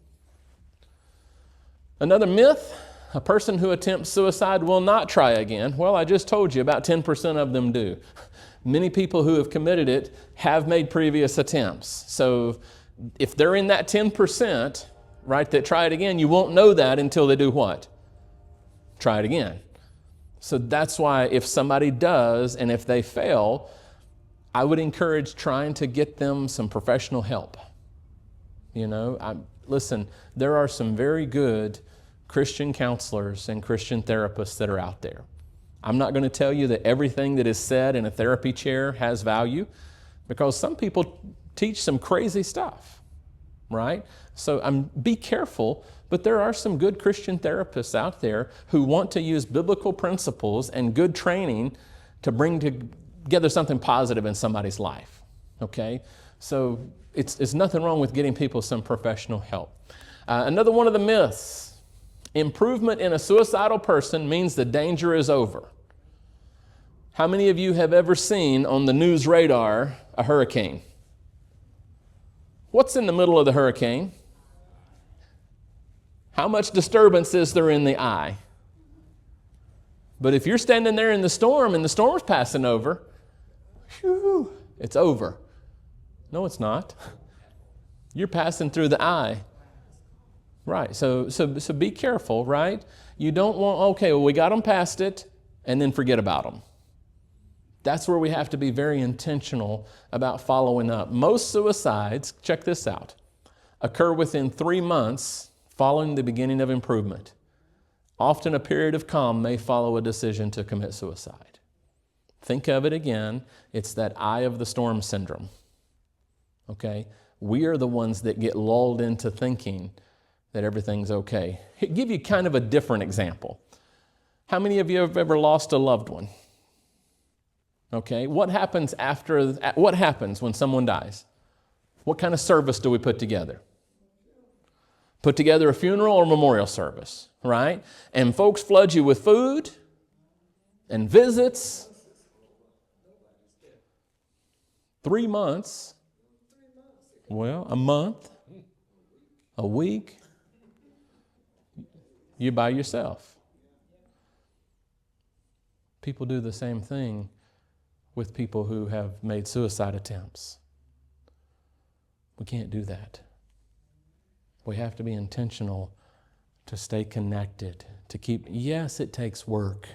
Speaker 1: Another myth, a person who attempts suicide will not try again. Well, I just told you about 10% of them do. Many people who have committed it have made previous attempts. So if they're in that 10%, right, that try it again, you won't know that until they do what? Try it again. So that's why if somebody does and if they fail, I would encourage trying to get them some professional help. Listen, there are some very good Christian counselors and Christian therapists that are out there. I'm not going to tell you that everything that is said in a therapy chair has value, because some people teach some crazy stuff, right? So be careful, but there are some good Christian therapists out there who want to use biblical principles and good training to bring together something positive in somebody's life, okay? So it's nothing wrong with getting people some professional help. Another one of the myths, improvement in a suicidal person means the danger is over. How many of you have ever seen on the news radar a hurricane? What's in the middle of the hurricane? How much disturbance is there in the eye? But if you're standing there in the storm and the storm's passing over, whew, it's over. No, it's not. You're passing through the eye. Right, so be careful, right? You don't want, okay, well, we got them past it, and then forget about them. That's where we have to be very intentional about following up. Most suicides, check this out, occur within 3 months following the beginning of improvement. Often a period of calm may follow a decision to commit suicide. Think of it again, it's that eye of the storm syndrome. Okay? We are the ones that get lulled into thinking that everything's okay. I'll give you kind of a different example. How many of you have ever lost a loved one? Okay, what happens when someone dies? What kind of service do we put together? Put together a funeral or memorial service, right? And folks flood you with food and visits. 3 months. Well, a month, a week. You're by yourself. People do the same thing with people who have made suicide attempts. We can't do that. We have to be intentional to stay connected, to keep, yes, it takes work.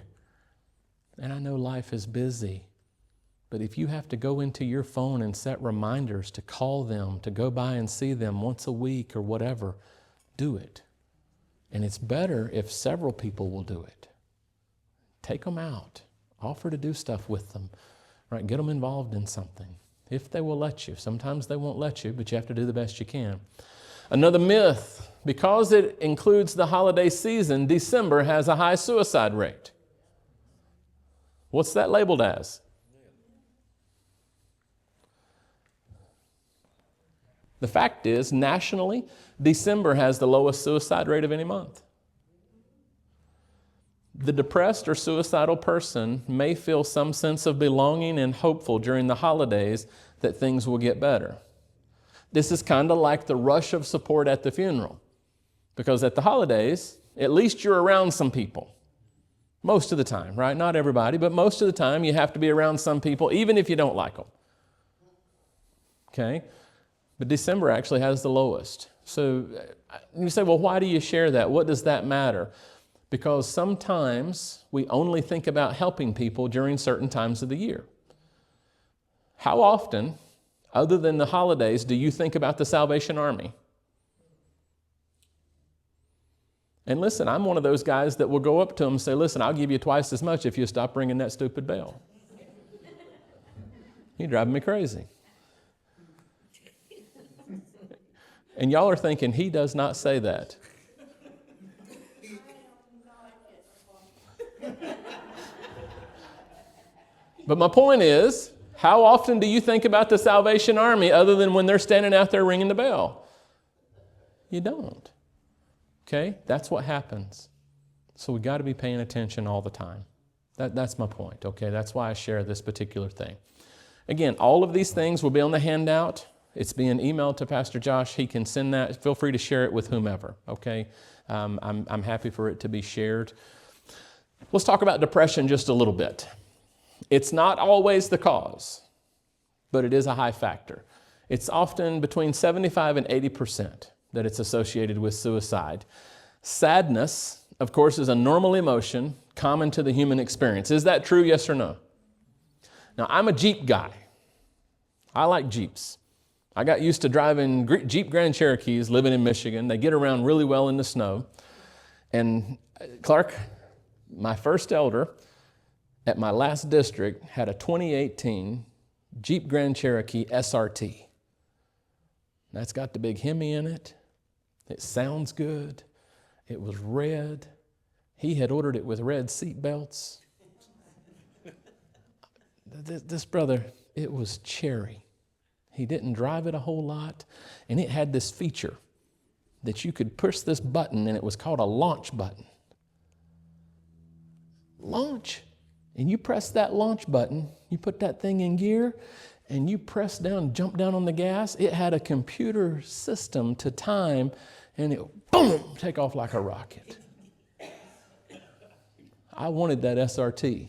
Speaker 1: And I know life is busy, but if you have to go into your phone and set reminders to call them, to go by and see them once a week or whatever, do it. And it's better if several people will do it. Take them out. Offer to do stuff with them. Right? Get them involved in something. If they will let you. Sometimes they won't let you, but you have to do the best you can. Another myth, because it includes the holiday season, December has a high suicide rate. What's that labeled as? The fact is, nationally, December has the lowest suicide rate of any month. The depressed or suicidal person may feel some sense of belonging and hopeful during the holidays that things will get better. This is kind of like the rush of support at the funeral, because at the holidays, at least you're around some people. Most of the time, right? Not everybody, but most of the time you have to be around some people, even if you don't like them. Okay? But December actually has the lowest. So you say, well, why do you share that? What does that matter? Because sometimes we only think about helping people during certain times of the year. How often, other than the holidays, do you think about the Salvation Army? And listen, I'm one of those guys that will go up to them and say, listen, I'll give you twice as much if you stop ringing that stupid bell. You're driving me crazy. And y'all are thinking, he does not say that. But my point is, how often do you think about the Salvation Army other than when they're standing out there ringing the bell? You don't. Okay? That's what happens. So we got to be paying attention all the time. That's my point. Okay? That's why I share this particular thing. Again, all of these things will be on the handout. It's being emailed to Pastor Josh. He can send that. Feel free to share it with whomever. Okay? I'm happy for it to be shared. Let's talk about depression just a little bit. It's not always the cause, but it is a high factor. It's often between 75 and 80%. that it's associated with suicide. Sadness, of course, is a normal emotion common to the human experience. Is that true, yes or no? Now, I'm a Jeep guy. I like Jeeps. I got used to driving Jeep Grand Cherokees living in Michigan. They get around really well in the snow. And Clark, my first elder at my last district had a 2018 Jeep Grand Cherokee SRT. That's got the big Hemi in it. It sounds good. It was red. He had ordered it with red seat belts. This brother, it was cherry. He didn't drive it a whole lot, and it had this feature that you could push this button, and it was called a launch button. Launch. And you press that launch button, you put that thing in gear, and you press down, jump down on the gas. It had a computer system to time, and it, boom, take off like a rocket. I wanted that SRT.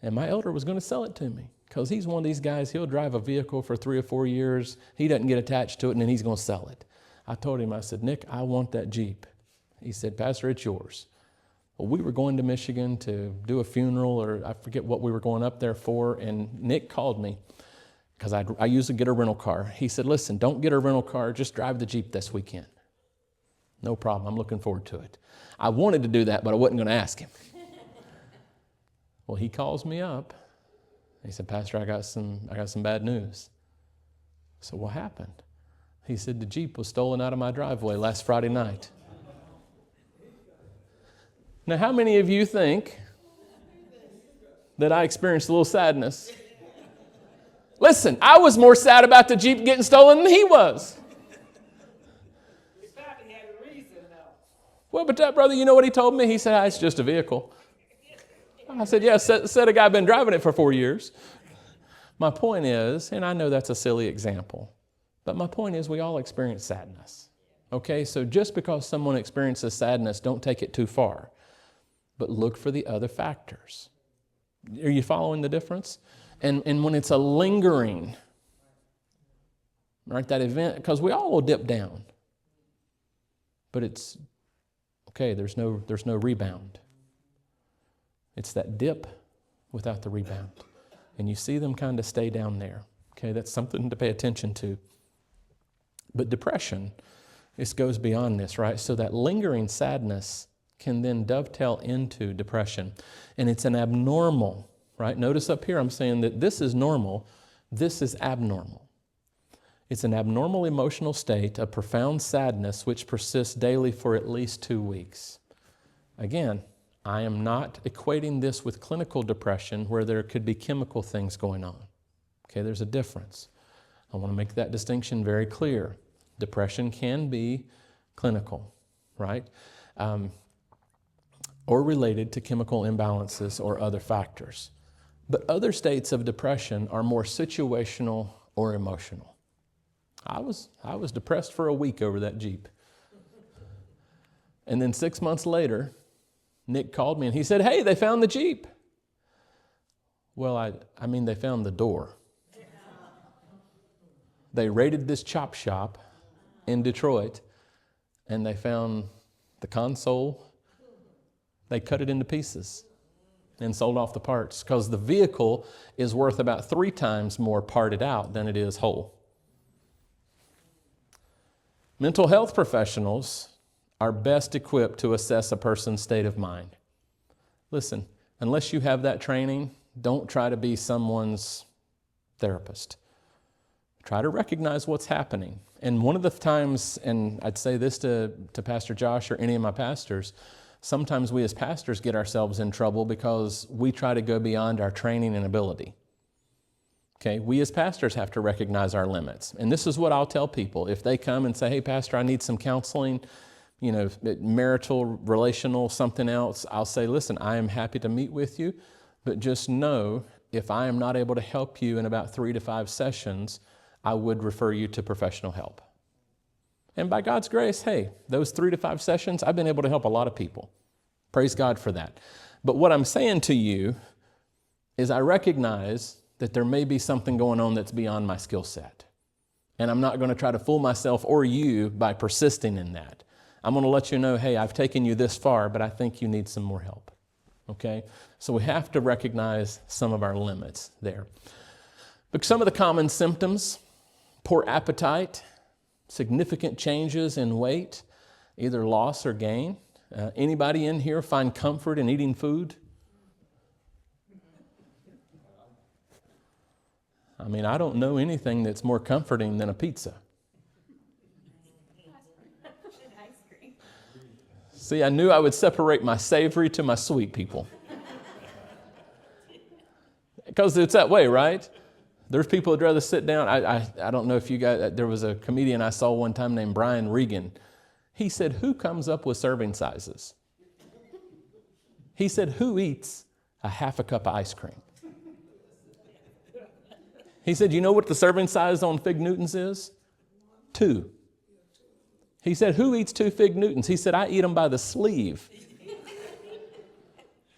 Speaker 1: And my elder was going to sell it to me because he's one of these guys, he'll drive a vehicle for 3 or 4 years. He doesn't get attached to it, and then he's going to sell it. I told him, I said, Nick, I want that Jeep. He said, Pastor, it's yours. Well, we were going to Michigan to do a funeral, or I forget what we were going up there for, and Nick called me because I usually get a rental car. He said, listen, don't get a rental car, just drive the Jeep this weekend. No problem, I'm looking forward to it. I wanted to do that, but I wasn't going to ask him. Well, he calls me up. He said, Pastor, I got some bad news. I said, what happened? He said, the Jeep was stolen out of my driveway last Friday night. Now, how many of you think that I experienced a little sadness? Listen, I was more sad about the Jeep getting stolen than he was.
Speaker 2: He probably had a reason, though.
Speaker 1: Well, but that brother, you know what he told me? He said, it's just a vehicle. I said, yeah, said a guy been driving it for 4 years. My point is, and I know that's a silly example, but my point is we all experience sadness. Okay, so just because someone experiences sadness, don't take it too far, but look for the other factors. Are you following the difference? And when it's a lingering, right, that event, because we all will dip down, but it's, okay, there's no rebound. It's that dip without the rebound. And you see them kind of stay down there. Okay, that's something to pay attention to. But depression, this goes beyond this, right? So that lingering sadness can then dovetail into depression. And it's an abnormal, right? Notice up here I'm saying that this is normal, this is abnormal. It's an abnormal emotional state of profound sadness which persists daily for at least 2 weeks. Again, I am not equating this with clinical depression where there could be chemical things going on. Okay, there's a difference. I want to make that distinction very clear. Depression can be clinical, right? Or related to chemical imbalances or other factors. But other states of depression are more situational or emotional. I was depressed for a week over that Jeep. And then 6 months later, Nick called me and he said, hey, they found the Jeep. Well, I mean, they found the door. They raided this chop shop in Detroit and they found the console. They cut it into pieces and sold off the parts because the vehicle is worth about 3 times more parted out than it is whole. Mental health professionals are best equipped to assess a person's state of mind. Listen, unless you have that training, don't try to be someone's therapist. Try to recognize what's happening. And one of the times, and I'd say this to Pastor Josh or any of my pastors, sometimes we as pastors get ourselves in trouble because we try to go beyond our training and ability. Okay, we as pastors have to recognize our limits. And this is what I'll tell people. If they come and say, hey, Pastor, I need some counseling, you know, marital, relational, something else, I'll say, listen, I am happy to meet with you, but just know if I am not able to help you in about 3 to 5 sessions, I would refer you to professional help. And by God's grace, hey, those 3 to 5 sessions, I've been able to help a lot of people. Praise God for that. But what I'm saying to you is I recognize that there may be something going on that's beyond my skill set. And I'm not going to try to fool myself or you by persisting in that. I'm going to let you know, hey, I've taken you this far, but I think you need some more help. Okay? So we have to recognize some of our limits there. But some of the common symptoms: poor appetite, significant changes in weight, either loss or gain. Anybody in here find comfort in eating food? I mean, I don't know anything that's more comforting than a pizza. See, I knew I would separate my savory to my sweet people. Because it's that way, right? There's people who'd rather sit down. I don't know if you guys, there was a comedian I saw one time named Brian Regan. He said, who comes up with serving sizes? He said, who eats a half a cup of ice cream? He said, you know what the serving size on Fig Newtons is? 2. He said, who eats 2 Fig Newtons? He said, I eat them by the sleeve.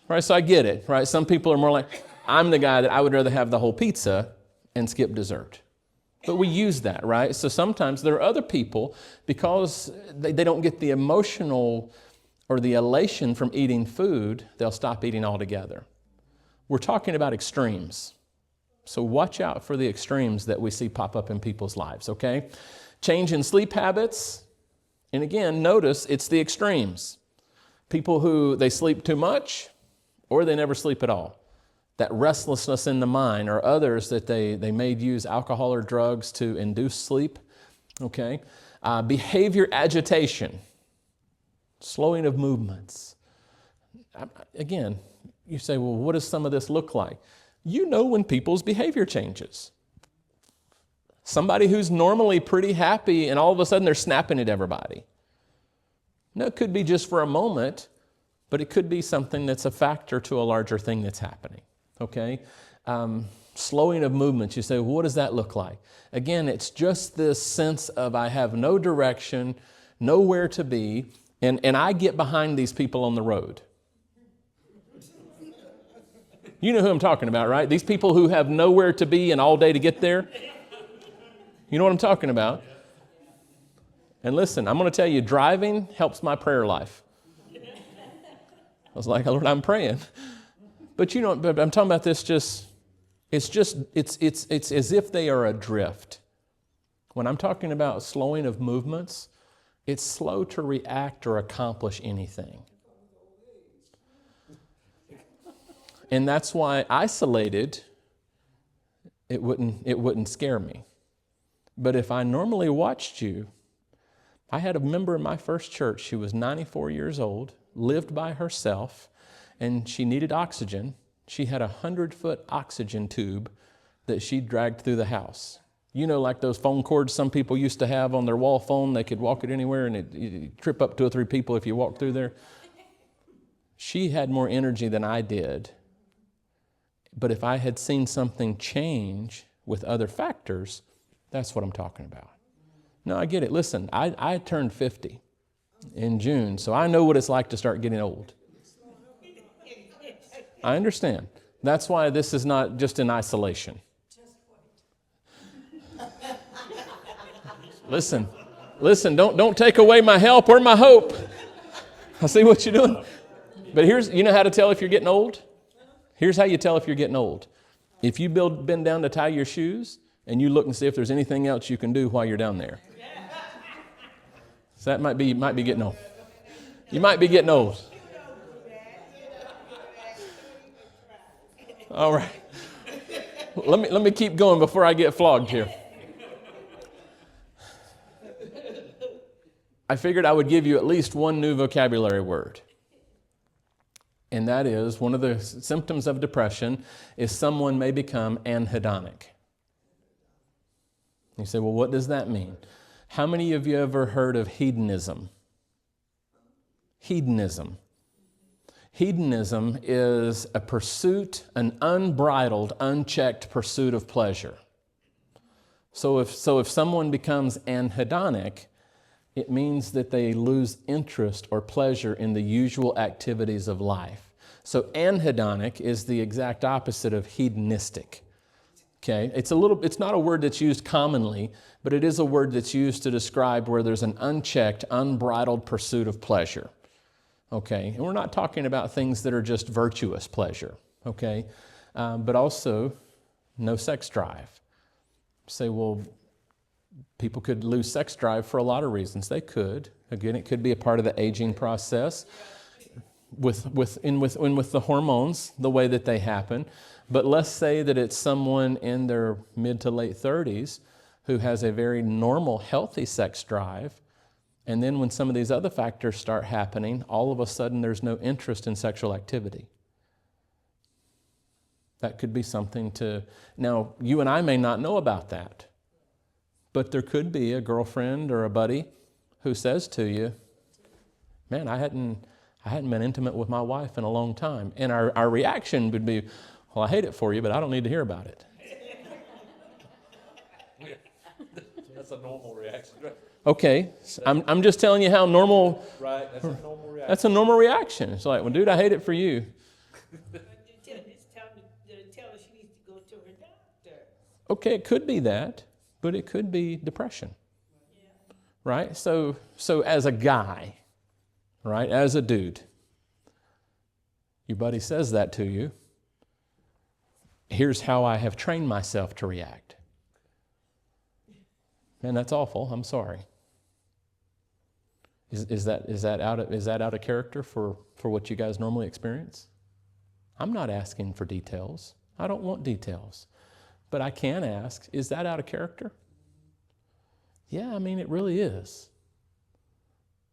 Speaker 1: Right, so I get it, right? Some people are more like, I'm the guy that I would rather have the whole pizza and skip dessert. But we use that, right? So sometimes there are other people, because they don't get the emotional or the elation from eating food, they'll stop eating altogether. We're talking about extremes. So watch out for the extremes that we see pop up in people's lives, okay? Change in sleep habits. And again, notice it's the extremes. People who they sleep too much or they never sleep at all. That restlessness in the mind, or others that they may use alcohol or drugs to induce sleep, okay? Behavior agitation, slowing of movements. Again, you say, well, what does some of this look like? You know when people's behavior changes. Somebody who's normally pretty happy and all of a sudden they're snapping at everybody. Now, it could be just for a moment, but it could be something that's a factor to a larger thing that's happening. Okay? Slowing of movements. You say, well, what does that look like? Again, it's just this sense of I have no direction, nowhere to be, and I get behind these people on the road. You know who I'm talking about, right? These people who have nowhere to be and all day to get there. You know what I'm talking about? And listen, I'm going to tell you, driving helps my prayer life. I was like, Lord, I'm praying. But you know, but I'm talking about this it's as if they are adrift. When I'm talking about slowing of movements, it's slow to react or accomplish anything. And that's why isolated, it wouldn't scare me. But if I normally watched you, I had a member in my first church. She was 94 years old, lived by herself, and she needed oxygen. She had a 100-foot oxygen tube that she dragged through the house. You know, like those phone cords some people used to have on their wall phone. They could walk it anywhere, and you'd trip up 2 or 3 people if you walked through there. She had more energy than I did. But if I had seen something change with other factors, that's what I'm talking about. No, I get it. Listen, I turned 50 in June, so I know what it's like to start getting old. I understand. That's why this is not just in isolation. Listen, don't take away my help or my hope. I see what you're doing. But you know how to tell if you're getting old? Here's how you tell if you're getting old. If you bend down to tie your shoes and you look and see if there's anything else you can do while you're down there. So that might be getting old. You might be getting old. All right. Let me keep going before I get flogged here. I figured I would give you at least one new vocabulary word. And that is, one of the symptoms of depression is someone may become anhedonic. You say, well, what does that mean? How many of you ever heard of hedonism? Hedonism. Hedonism is a pursuit, an unbridled, unchecked pursuit of pleasure. So if someone becomes anhedonic, it means that they lose interest or pleasure in the usual activities of life. So anhedonic is the exact opposite of hedonistic. Okay, it's not a word that's used commonly, but it is a word that's used to describe where there's an unchecked, unbridled pursuit of pleasure. Okay, and we're not talking about things that are just virtuous pleasure. Okay, but also no sex drive. Say, well, people could lose sex drive for a lot of reasons. They could. Again, it could be a part of the aging process with the hormones, the way that they happen. But let's say that it's someone in their mid to late 30s who has a very normal, healthy sex drive. And then when some of these other factors start happening, all of a sudden there's no interest in sexual activity. That could be something to... Now, you and I may not know about that, but there could be a girlfriend or a buddy who says to you, man, I hadn't been intimate with my wife in a long time. And our reaction would be, well, I hate it for you, but I don't need to hear about it.
Speaker 3: That's a normal reaction.
Speaker 1: Okay, I'm just telling you how normal...
Speaker 3: Right, that's a normal reaction.
Speaker 1: That's a normal reaction. It's like, well, dude, I hate it for you.
Speaker 2: Tell her she needs to go to her doctor.
Speaker 1: Okay, it could be that, but it could be depression.
Speaker 2: Yeah.
Speaker 1: Right? So as a guy, right, as a dude, your buddy says that to you. Here's how I have trained myself to react. Man, that's awful. I'm sorry. Is that out of character for what you guys normally experience? I'm not asking for details. I don't want details. But I can ask, is that out of character? Yeah, I mean, it really is.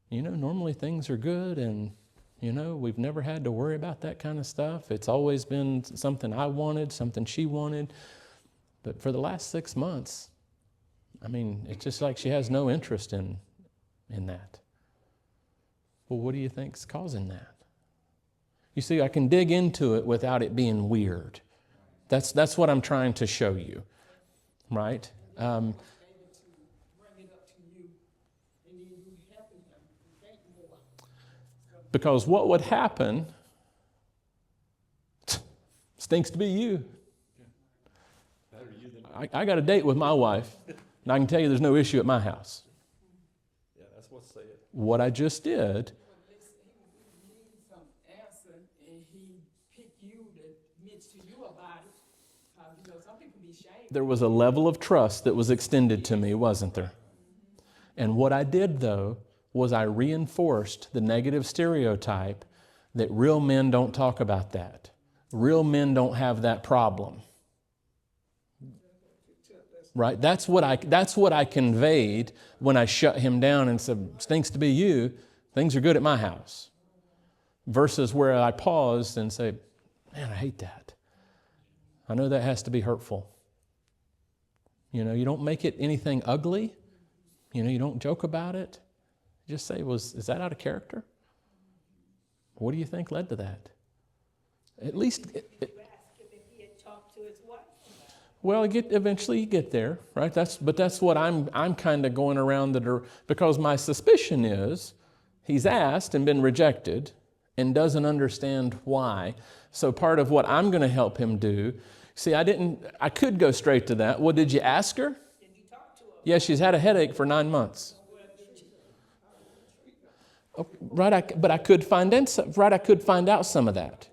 Speaker 1: You know, normally things are good and, you know, we've never had to worry about that kind of stuff. It's always been something I wanted, something she wanted. But for the last 6 months, I mean, it's just like she has no interest in that. Well, what do you think's causing that? You see, I can dig into it without it being weird. That's what I'm trying to show you, right? Because what would happen, stinks to be you. I got a date with my wife, and I can tell you there's no issue at my house.
Speaker 3: Yeah, that's what's said.
Speaker 1: What I just did, there was a level of trust that was extended to me, wasn't there? And what I did, though, was I reinforced the negative stereotype that real men don't talk about that. Real men don't have that problem. Right? That's what I conveyed when I shut him down and said, stinks to be you, things are good at my house. Versus where I paused and say, man, I hate that. I know that has to be hurtful. You know, you don't make it anything ugly. You know, you don't joke about it. You just say, is that out of character? What do you think led to that? At least...
Speaker 2: You asked him if he had talked to his wife.
Speaker 1: Well, eventually you get there, right? That's what I'm kind of going around because my suspicion is he's asked and been rejected and doesn't understand why. So part of what I'm going to help him do, see, I could go straight to that. Well, did you ask her?
Speaker 2: Did you talk to her?
Speaker 1: Yeah, she's had a headache for 9 months. Right, but I could find out some of that.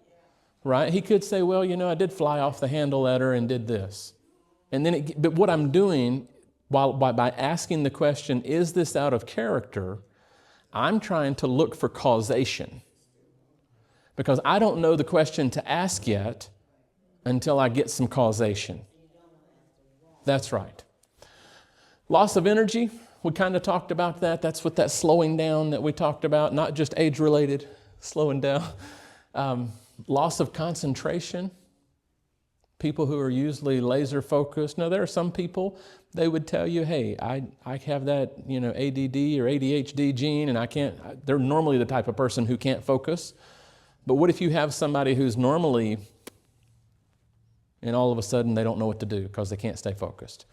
Speaker 1: Right? He could say, well, you know, I did fly off the handle at her and did this. And then, but what I'm doing by asking the question, is this out of character? I'm trying to look for causation. Because I don't know the question to ask yet until I get some causation. That's right. Loss of energy, we kind of talked about that. That's what that slowing down that we talked about, not just age-related, slowing down. Loss of concentration. People who are usually laser focused. Now, there are some people, they would tell you, hey, I have that, you know, ADD or ADHD gene and I can't, they're normally the type of person who can't focus. But what if you have somebody who's normally, and all of a sudden they don't know what to do because they can't stay focused,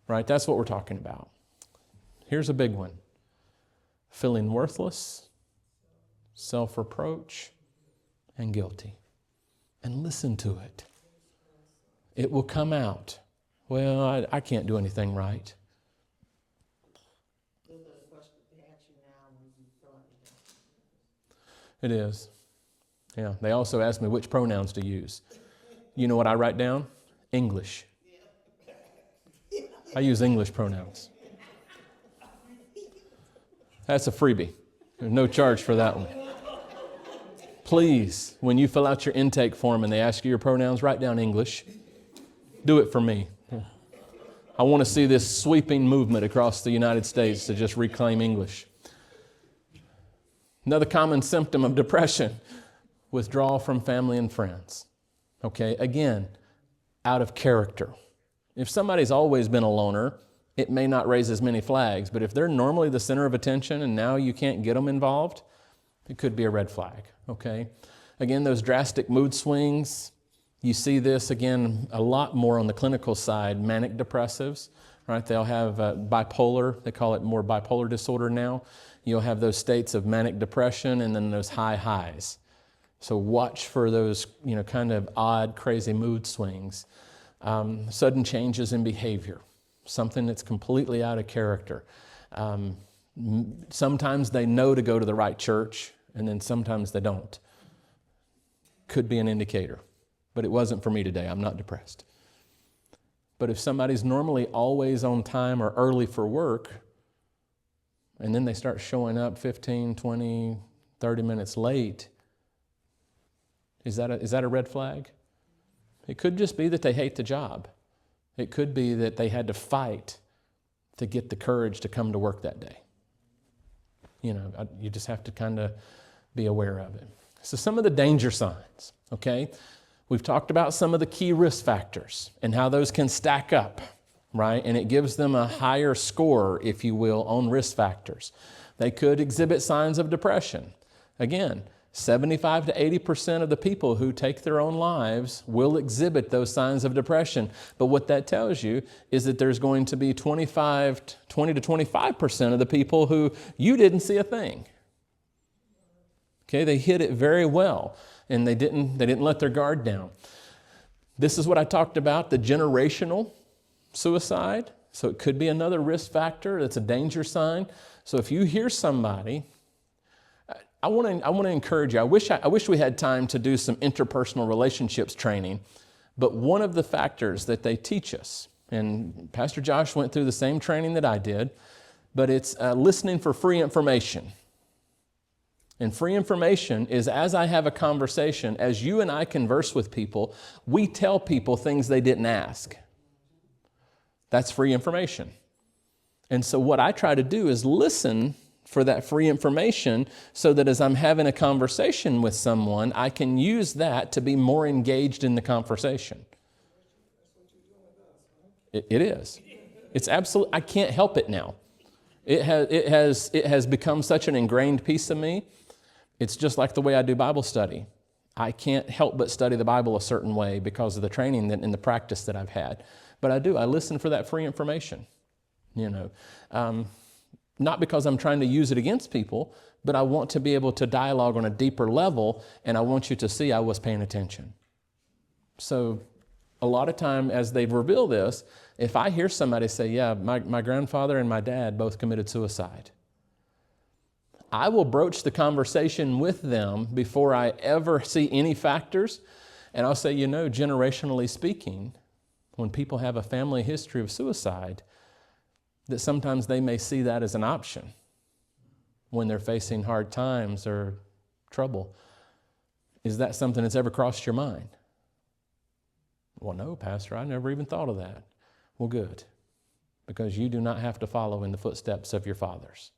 Speaker 1: right? That's what we're talking about. Here's a big one. Feeling worthless, self-reproach, and guilty. And listen to it. It will come out. Well, I can't do anything right.
Speaker 2: Those are the questions they ask you now when you fill out your document.
Speaker 1: It is. Yeah. They also ask me which pronouns to use. You know what I write down? English. I use English pronouns. That's a freebie. There's no charge for that one. Please, when you fill out your intake form and they ask you your pronouns, write down English. Do it for me. I want to see this sweeping movement across the United States to just reclaim English. Another common symptom of depression, withdrawal from family and friends. Okay, again, out of character. If somebody's always been a loner, it may not raise as many flags, but if they're normally the center of attention and now you can't get them involved, it could be a red flag, okay? Again, those drastic mood swings, you see this again a lot more on the clinical side, manic depressives, right? They'll have bipolar, they call it more bipolar disorder now. You'll have those states of manic depression and then those high highs. So watch for those, kind of odd, crazy mood swings. Sudden changes in behavior, something that's completely out of character. Sometimes they know to go to the right church, and then sometimes they don't. Could be an indicator, but it wasn't for me today. I'm not depressed. But if somebody's normally always on time or early for work, and then they start showing up 15, 20, 30 minutes late, is that a red flag? It could just be that they hate the job. It could be that they had to fight to get the courage to come to work that day. You just have to kind of be aware of it. So some of the danger signs, okay? We've talked about some of the key risk factors and how those can stack up, right? And it gives them a higher score, if you will, on risk factors. They could exhibit signs of depression. Again, 75 to 80% of the people who take their own lives will exhibit those signs of depression. But what that tells you is that there's going to be 20 to 25% of the people who you didn't see a thing. Okay, they hid it very well, and they didn't let their guard down. This is what I talked about, the generational suicide. So it could be another risk factor. That's a danger sign. So if you hear somebody, I want to encourage you. I wish we had time to do some interpersonal relationships training, but one of the factors that they teach us, and Pastor Josh went through the same training that I did, but it's listening for free information. And free information is, as I have a conversation, as you and I converse with people, we tell people things they didn't ask. That's free information. And so what I try to do is listen for that free information so that as I'm having a conversation with someone, I can use that to be more engaged in the conversation. It is. It's absolute. I can't help it now. It has become such an ingrained piece of me. It's just like the way I do Bible study. I can't help but study the Bible a certain way because of the training and the practice that I've had. But I do. I listen for that free information. Not because I'm trying to use it against people, but I want to be able to dialogue on a deeper level, and I want you to see I was paying attention. So a lot of time as they reveal this, if I hear somebody say, yeah, my grandfather and my dad both committed suicide, I will broach the conversation with them before I ever see any factors, and I'll say, generationally speaking, when people have a family history of suicide, that sometimes they may see that as an option when they're facing hard times or trouble. Is that something that's ever crossed your mind? Well, no, Pastor, I never even thought of that. Well, good, because you do not have to follow in the footsteps of your fathers.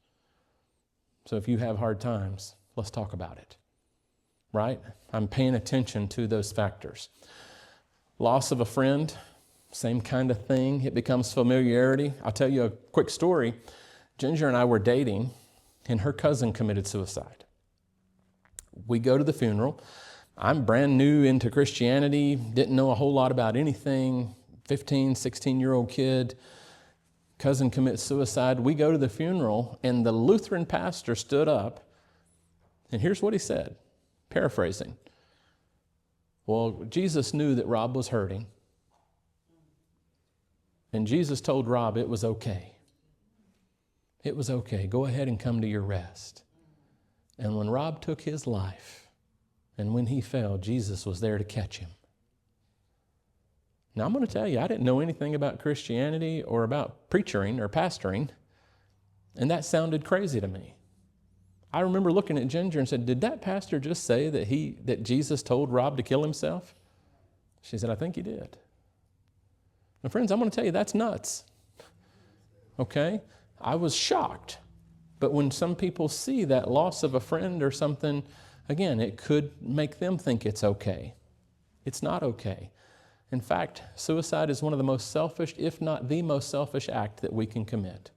Speaker 1: So if you have hard times, let's talk about it, right? I'm paying attention to those factors. Loss of a friend, same kind of thing. It becomes familiarity. I'll tell you a quick story. Ginger and I were dating, and her cousin committed suicide. We go to the funeral. I'm brand new into Christianity, didn't know a whole lot about anything, 15, 16-year-old kid. Cousin commits suicide. We go to the funeral, and the Lutheran pastor stood up, and here's what he said, paraphrasing. Well, Jesus knew that Rob was hurting. And Jesus told Rob it was okay. It was okay. Go ahead and come to your rest. And when Rob took his life, and when he fell, Jesus was there to catch him. Now, I'm going to tell you, I didn't know anything about Christianity or about preaching or pastoring, and that sounded crazy to me. I remember looking at Ginger and said, did that pastor just say that Jesus told Rob to kill himself? She said, I think he did. Now, friends, I'm going to tell you, that's nuts. Okay? I was shocked. But when some people see that loss of a friend or something, again, it could make them think it's okay. It's not okay. In fact, suicide is one of the most selfish, if not the most selfish act that we can commit.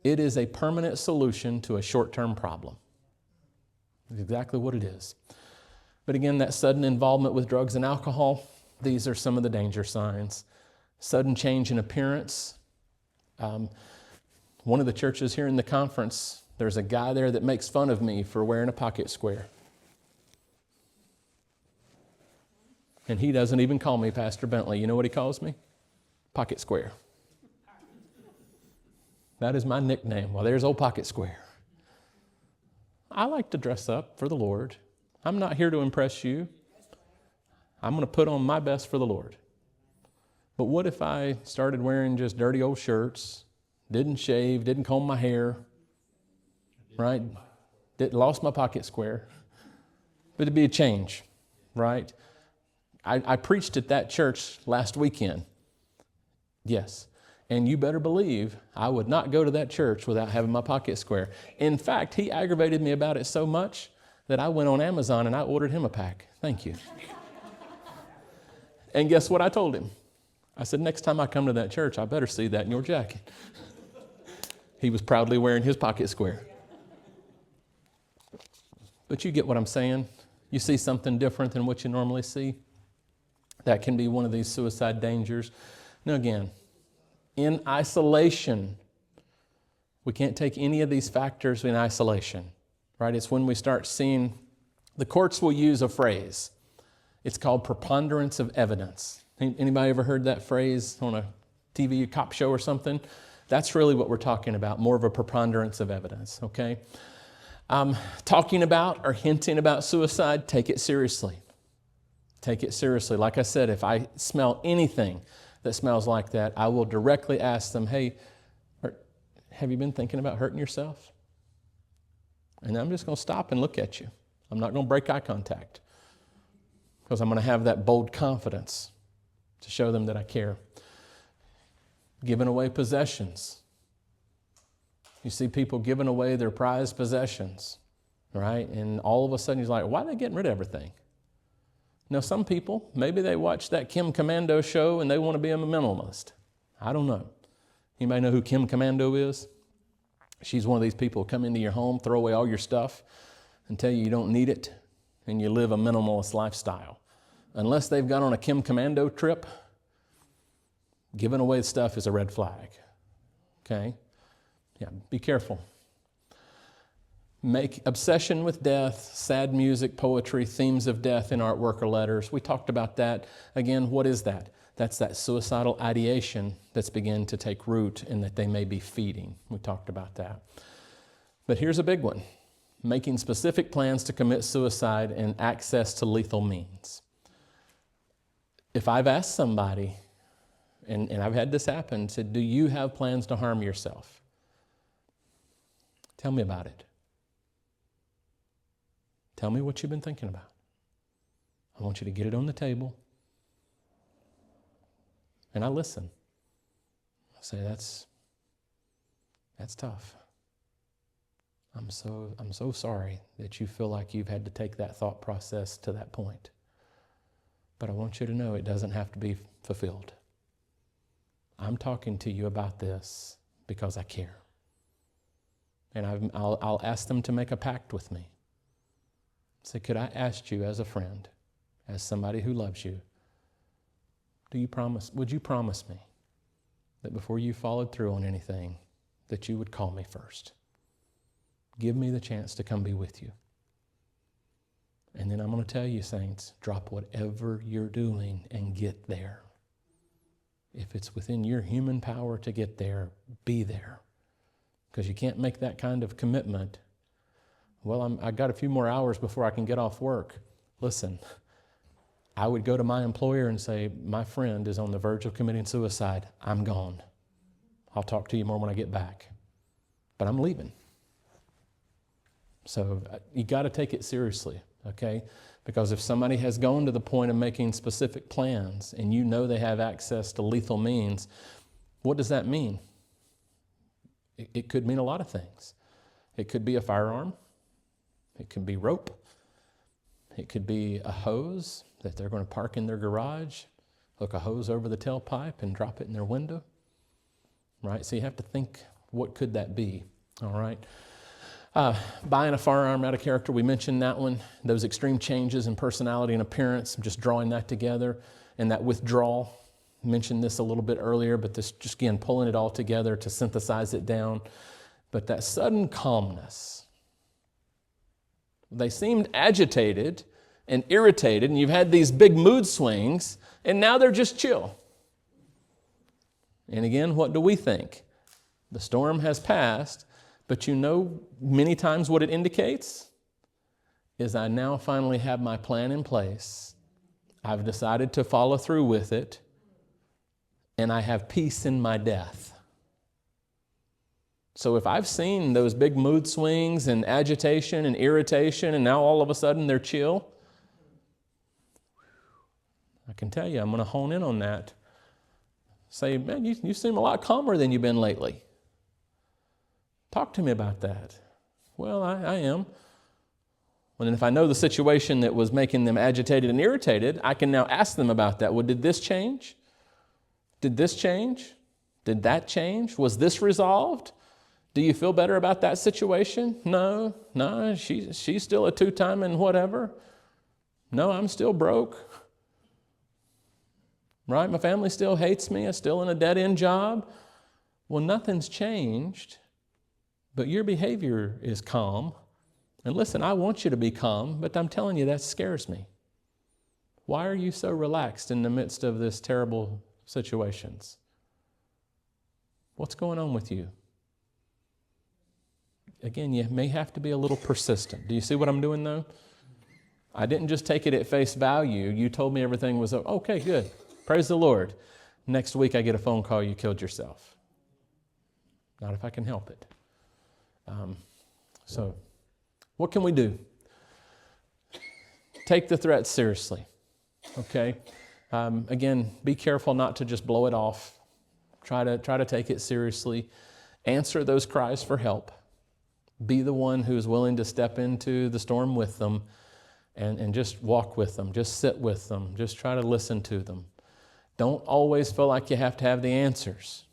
Speaker 1: It is a permanent solution to a short-term problem. It's exactly what it is. But again, that sudden involvement with drugs and alcohol, these are some of the danger signs. Sudden change in appearance. One of the churches here in the conference, there's a guy there that makes fun of me for wearing a pocket square. And he doesn't even call me Pastor Bentley. You know what he calls me? Pocket Square. That is my nickname. Well, there's old Pocket Square. I like to dress up for the Lord. I'm not here to impress you. I'm going to put on my best for the Lord. But what if I started wearing just dirty old shirts, didn't shave, didn't comb my hair, right? Lost my pocket square. But it'd be a change, right? I preached at that church last weekend. Yes. And you better believe I would not go to that church without having my pocket square. In fact, he aggravated me about it so much that I went on Amazon and I ordered him a pack. Thank you. And guess what I told him? I said, next time I come to that church, I better see that in your jacket. He was proudly wearing his pocket square. But you get what I'm saying? You see something different than what you normally see? That can be one of these suicide dangers. Now again, in isolation, we can't take any of these factors in isolation, right? It's when we start seeing, the courts will use a phrase. It's called preponderance of evidence. Anybody ever heard that phrase on a TV cop show or something? That's really what we're talking about, more of a preponderance of evidence, okay? Talking about or hinting about suicide, take it seriously. Take it seriously. Like I said, if I smell anything that smells like that, I will directly ask them, hey, have you been thinking about hurting yourself? And I'm just going to stop and look at you. I'm not going to break eye contact because I'm going to have that bold confidence to show them that I care. Giving away possessions. You see people giving away their prized possessions, right? And all of a sudden, you're like, why are they getting rid of everything? Now, some people, maybe they watch that Kim Commando show and they want to be a minimalist. I don't know. You may know who Kim Commando is. She's one of these people who come into your home, throw away all your stuff, and tell you don't need it, and you live a minimalist lifestyle. Unless they've gone on a Kim Commando trip, giving away stuff is a red flag. Okay? Yeah, be careful. Make obsession with death, sad music, poetry, themes of death in artwork or letters. We talked about that. Again, what is that? That's that suicidal ideation that's begun to take root and that they may be feeding. We talked about that. But here's a big one. Making specific plans to commit suicide and access to lethal means. If I've asked somebody, and I've had this happen, said, do you have plans to harm yourself? Tell me about it. Tell me what you've been thinking about. I want you to get it on the table. And I listen. I say, that's tough. I'm so sorry that you feel like you've had to take that thought process to that point. But I want you to know it doesn't have to be fulfilled. I'm talking to you about this because I care. And I'll ask them to make a pact with me. Say, could I ask you as a friend, as somebody who loves you, would you promise me that before you followed through on anything, that you would call me first? Give me the chance to come be with you. And then I'm going to tell you, saints, drop whatever you're doing and get there. If it's within your human power to get there, be there. Because you can't make that kind of commitment. Well, I got a few more hours before I can get off work. Listen, I would go to my employer and say, my friend is on the verge of committing suicide. I'm gone. I'll talk to you more when I get back. But I'm leaving. So you got to take it seriously, okay? Because if somebody has gone to the point of making specific plans and you know they have access to lethal means, what does that mean? It could mean a lot of things. It could be a firearm. It could be rope. It could be a hose that they're going to park in their garage, hook a hose over the tailpipe and drop it in their window, right? So you have to think, what could that be, all right? Buying a firearm out of character, we mentioned that one. Those extreme changes in personality and appearance, just drawing that together. And that withdrawal, mentioned this a little bit earlier, but this just again, pulling it all together to synthesize it down. But that sudden calmness. They seemed agitated and irritated, and you've had these big mood swings, and now they're just chill. And again, what do we think? The storm has passed, but you know many times what it indicates is I now finally have my plan in place. I've decided to follow through with it, and I have peace in my death. So if I've seen those big mood swings and agitation and irritation, and now all of a sudden they're chill, I can tell you, I'm going to hone in on that. Say, man, you seem a lot calmer than you've been lately. Talk to me about that. Well, I am. Well, then if I know the situation that was making them agitated and irritated, I can now ask them about that. Well, did this change? Did this change? Did that change? Was this resolved? Do you feel better about that situation? No, she's still a two-time and whatever. No, I'm still broke. Right? My family still hates me. I'm still in a dead-end job. Well, nothing's changed, but your behavior is calm. And listen, I want you to be calm, but I'm telling you, that scares me. Why are you so relaxed in the midst of this terrible situations? What's going on with you? Again, you may have to be a little persistent. Do you see what I'm doing though? I didn't just take it at face value. You told me everything was okay, good. Praise the Lord. Next week I get a phone call, you killed yourself. Not if I can help it. So what can we do? Take the threat seriously, okay? Again, be careful not to just blow it off. Try to take it seriously. Answer those cries for help. Be the one who is willing to step into the storm with them and just walk with them, just sit with them, just try to listen to them. Don't always feel like you have to have the answers.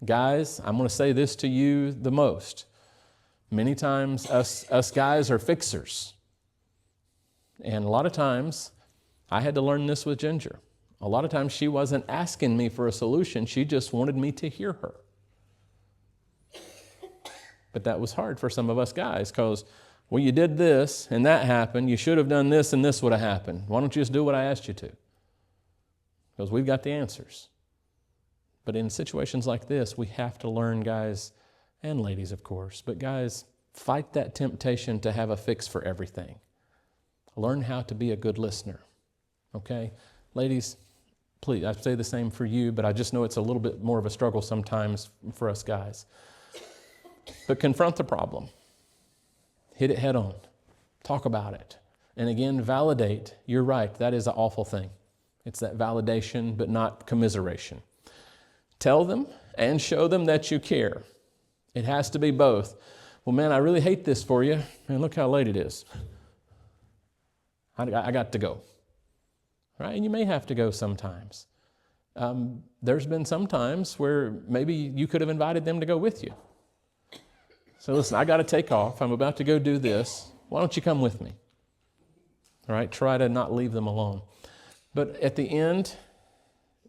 Speaker 1: Guys, I'm going to say this to you the most. Many times us guys are fixers. And a lot of times, I had to learn this with Ginger. A lot of times she wasn't asking me for a solution, she just wanted me to hear her. But that was hard for some of us guys because, well, you did this and that happened. You should have done this and this would have happened. Why don't you just do what I asked you to? Because we've got the answers. But in situations like this, we have to learn, guys, and ladies, of course, but guys, fight that temptation to have a fix for everything. Learn how to be a good listener, okay? Ladies, please, I say the same for you, but I just know it's a little bit more of a struggle sometimes for us guys. But confront the problem. Hit it head on. Talk about it. And again, validate. You're right, that is an awful thing. It's that validation, but not commiseration. Tell them and show them that you care. It has to be both. Well, man, I really hate this for you. Man, look how late it is. I got to go. Right? And you may have to go sometimes. There's been some times where maybe you could have invited them to go with you. So listen, I got to take off. I'm about to go do this. Why don't you come with me? All right? Try to not leave them alone. But at the end,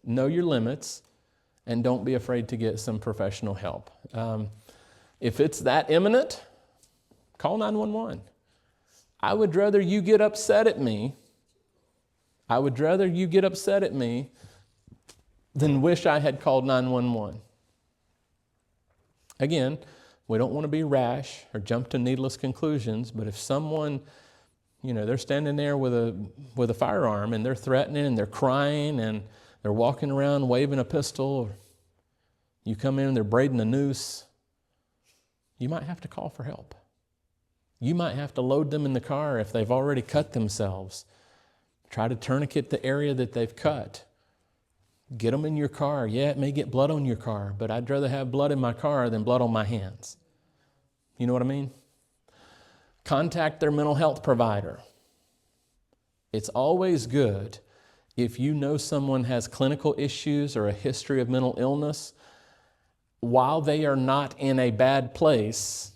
Speaker 1: know your limits and don't be afraid to get some professional help. If it's that imminent, call 911. I would rather you get upset at me. I would rather you get upset at me then wish I had called 911. Again, we don't want to be rash or jump to needless conclusions, but if someone, they're standing there with a firearm and they're threatening and they're crying and they're walking around waving a pistol, or you come in and they're braiding a noose, you might have to call for help. You might have to load them in the car if they've already cut themselves. Try to tourniquet the area that they've cut. Get them in your car. Yeah, it may get blood on your car, but I'd rather have blood in my car than blood on my hands. You know what I mean? Contact their mental health provider. It's always good if you know someone has clinical issues or a history of mental illness, while they are not in a bad place,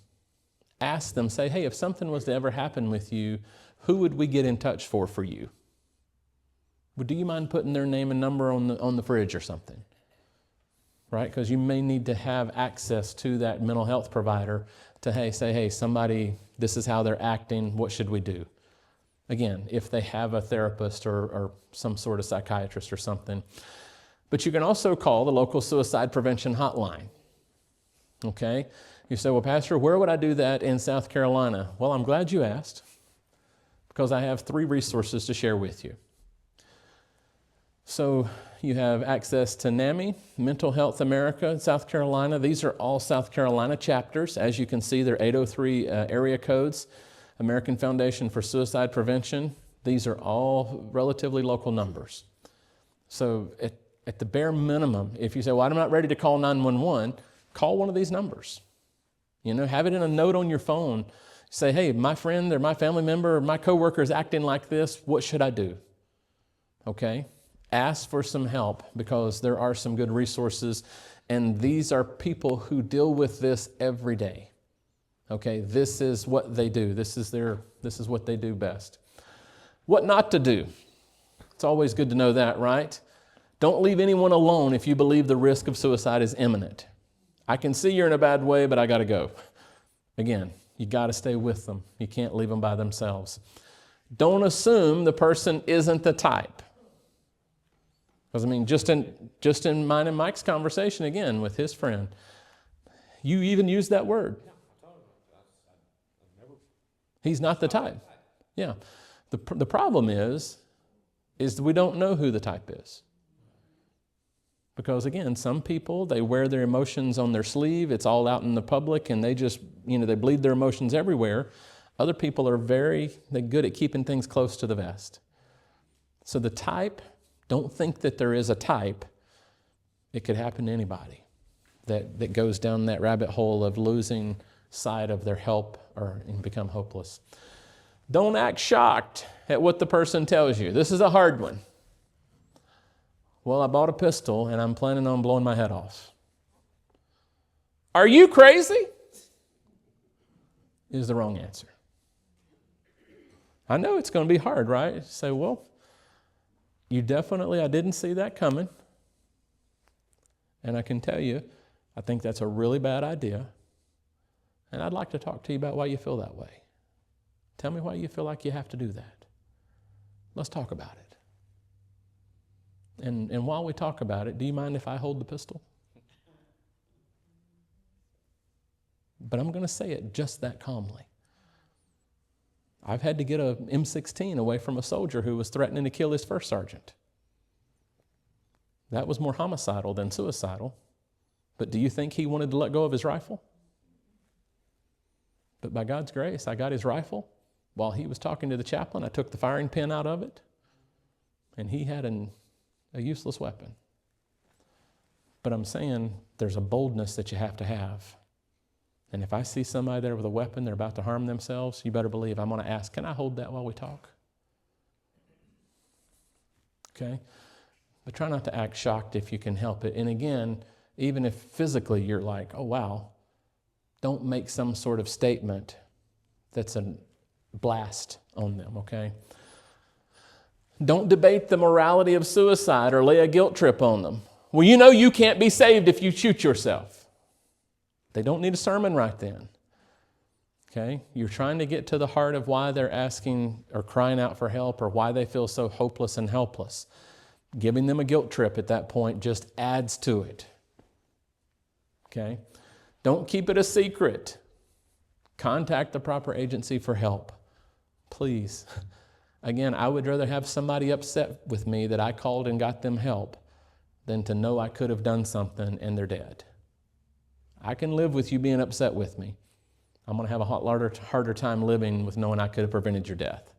Speaker 1: ask them, say, hey, if something was to ever happen with you, who would we get in touch for you? Well, do you mind putting their name and number on the fridge or something? Right? Because you may need to have access to that mental health provider to say, hey, somebody, this is how they're acting, what should we do? Again, if they have a therapist or some sort of psychiatrist or something. But you can also call the local suicide prevention hotline. Okay? You say, well, Pastor, where would I do that in South Carolina? Well, I'm glad you asked, because I have 3 resources to share with you. So you have access to NAMI, Mental Health America in South Carolina. These are all South Carolina chapters. As you can see, they're 803 area codes. American Foundation for Suicide Prevention. These are all relatively local numbers. So at the bare minimum, if you say, well, I'm not ready to call 911, call one of these numbers. Have it in a note on your phone. Say, hey, my friend or my family member or my coworker is acting like this. What should I do? Okay? Ask for some help, because there are some good resources, and these are people who deal with this every day. Okay, this is what they do. This is what they do best. What not to do? It's always good to know that, right? Don't leave anyone alone if you believe the risk of suicide is imminent. I can see you're in a bad way, but I got to go. Again, you got to stay with them. You can't leave them by themselves. Don't assume the person isn't the type. Because just in mine and Mike's conversation again with his friend, you even used that word. He's not the type. Yeah. The problem is we don't know who the type is. Because again, some people, they wear their emotions on their sleeve. It's all out in the public, and they just, they bleed their emotions everywhere. Other people are they're good at keeping things close to the vest. So the type, don't think that there is a type. It could happen to anybody that goes down that rabbit hole of losing sight of their help and become hopeless. Don't act shocked at what the person tells you. This is a hard one. Well, I bought a pistol and I'm planning on blowing my head off. Are you crazy? Is the wrong answer. I know it's going to be hard, right? You say, well, I didn't see that coming. And I can tell you, I think that's a really bad idea. And I'd like to talk to you about why you feel that way. Tell me why you feel like you have to do that. Let's talk about it. And while we talk about it, do you mind if I hold the pistol? But I'm going to say it just that calmly. I've had to get a M16 away from a soldier who was threatening to kill his first sergeant. That was more homicidal than suicidal. But do you think he wanted to let go of his rifle? But by God's grace, I got his rifle. While he was talking to the chaplain, I took the firing pin out of it, and he had a useless weapon. But I'm saying there's a boldness that you have to have. And if I see somebody there with a weapon, they're about to harm themselves, you better believe I'm going to ask, can I hold that while we talk? Okay? But try not to act shocked if you can help it. And again, even if physically you're like, oh, wow, don't make some sort of statement that's a blast on them, okay? Don't debate the morality of suicide or lay a guilt trip on them. Well, you can't be saved if you shoot yourself. They don't need a sermon right then. Okay? You're trying to get to the heart of why they're asking or crying out for help or why they feel so hopeless and helpless. Giving them a guilt trip at that point just adds to it. Okay? Don't keep it a secret. Contact the proper agency for help. Please. Again, I would rather have somebody upset with me that I called and got them help than to know I could have done something and they're dead. I can live with you being upset with me. I'm going to have a harder time living with knowing I could have prevented your death.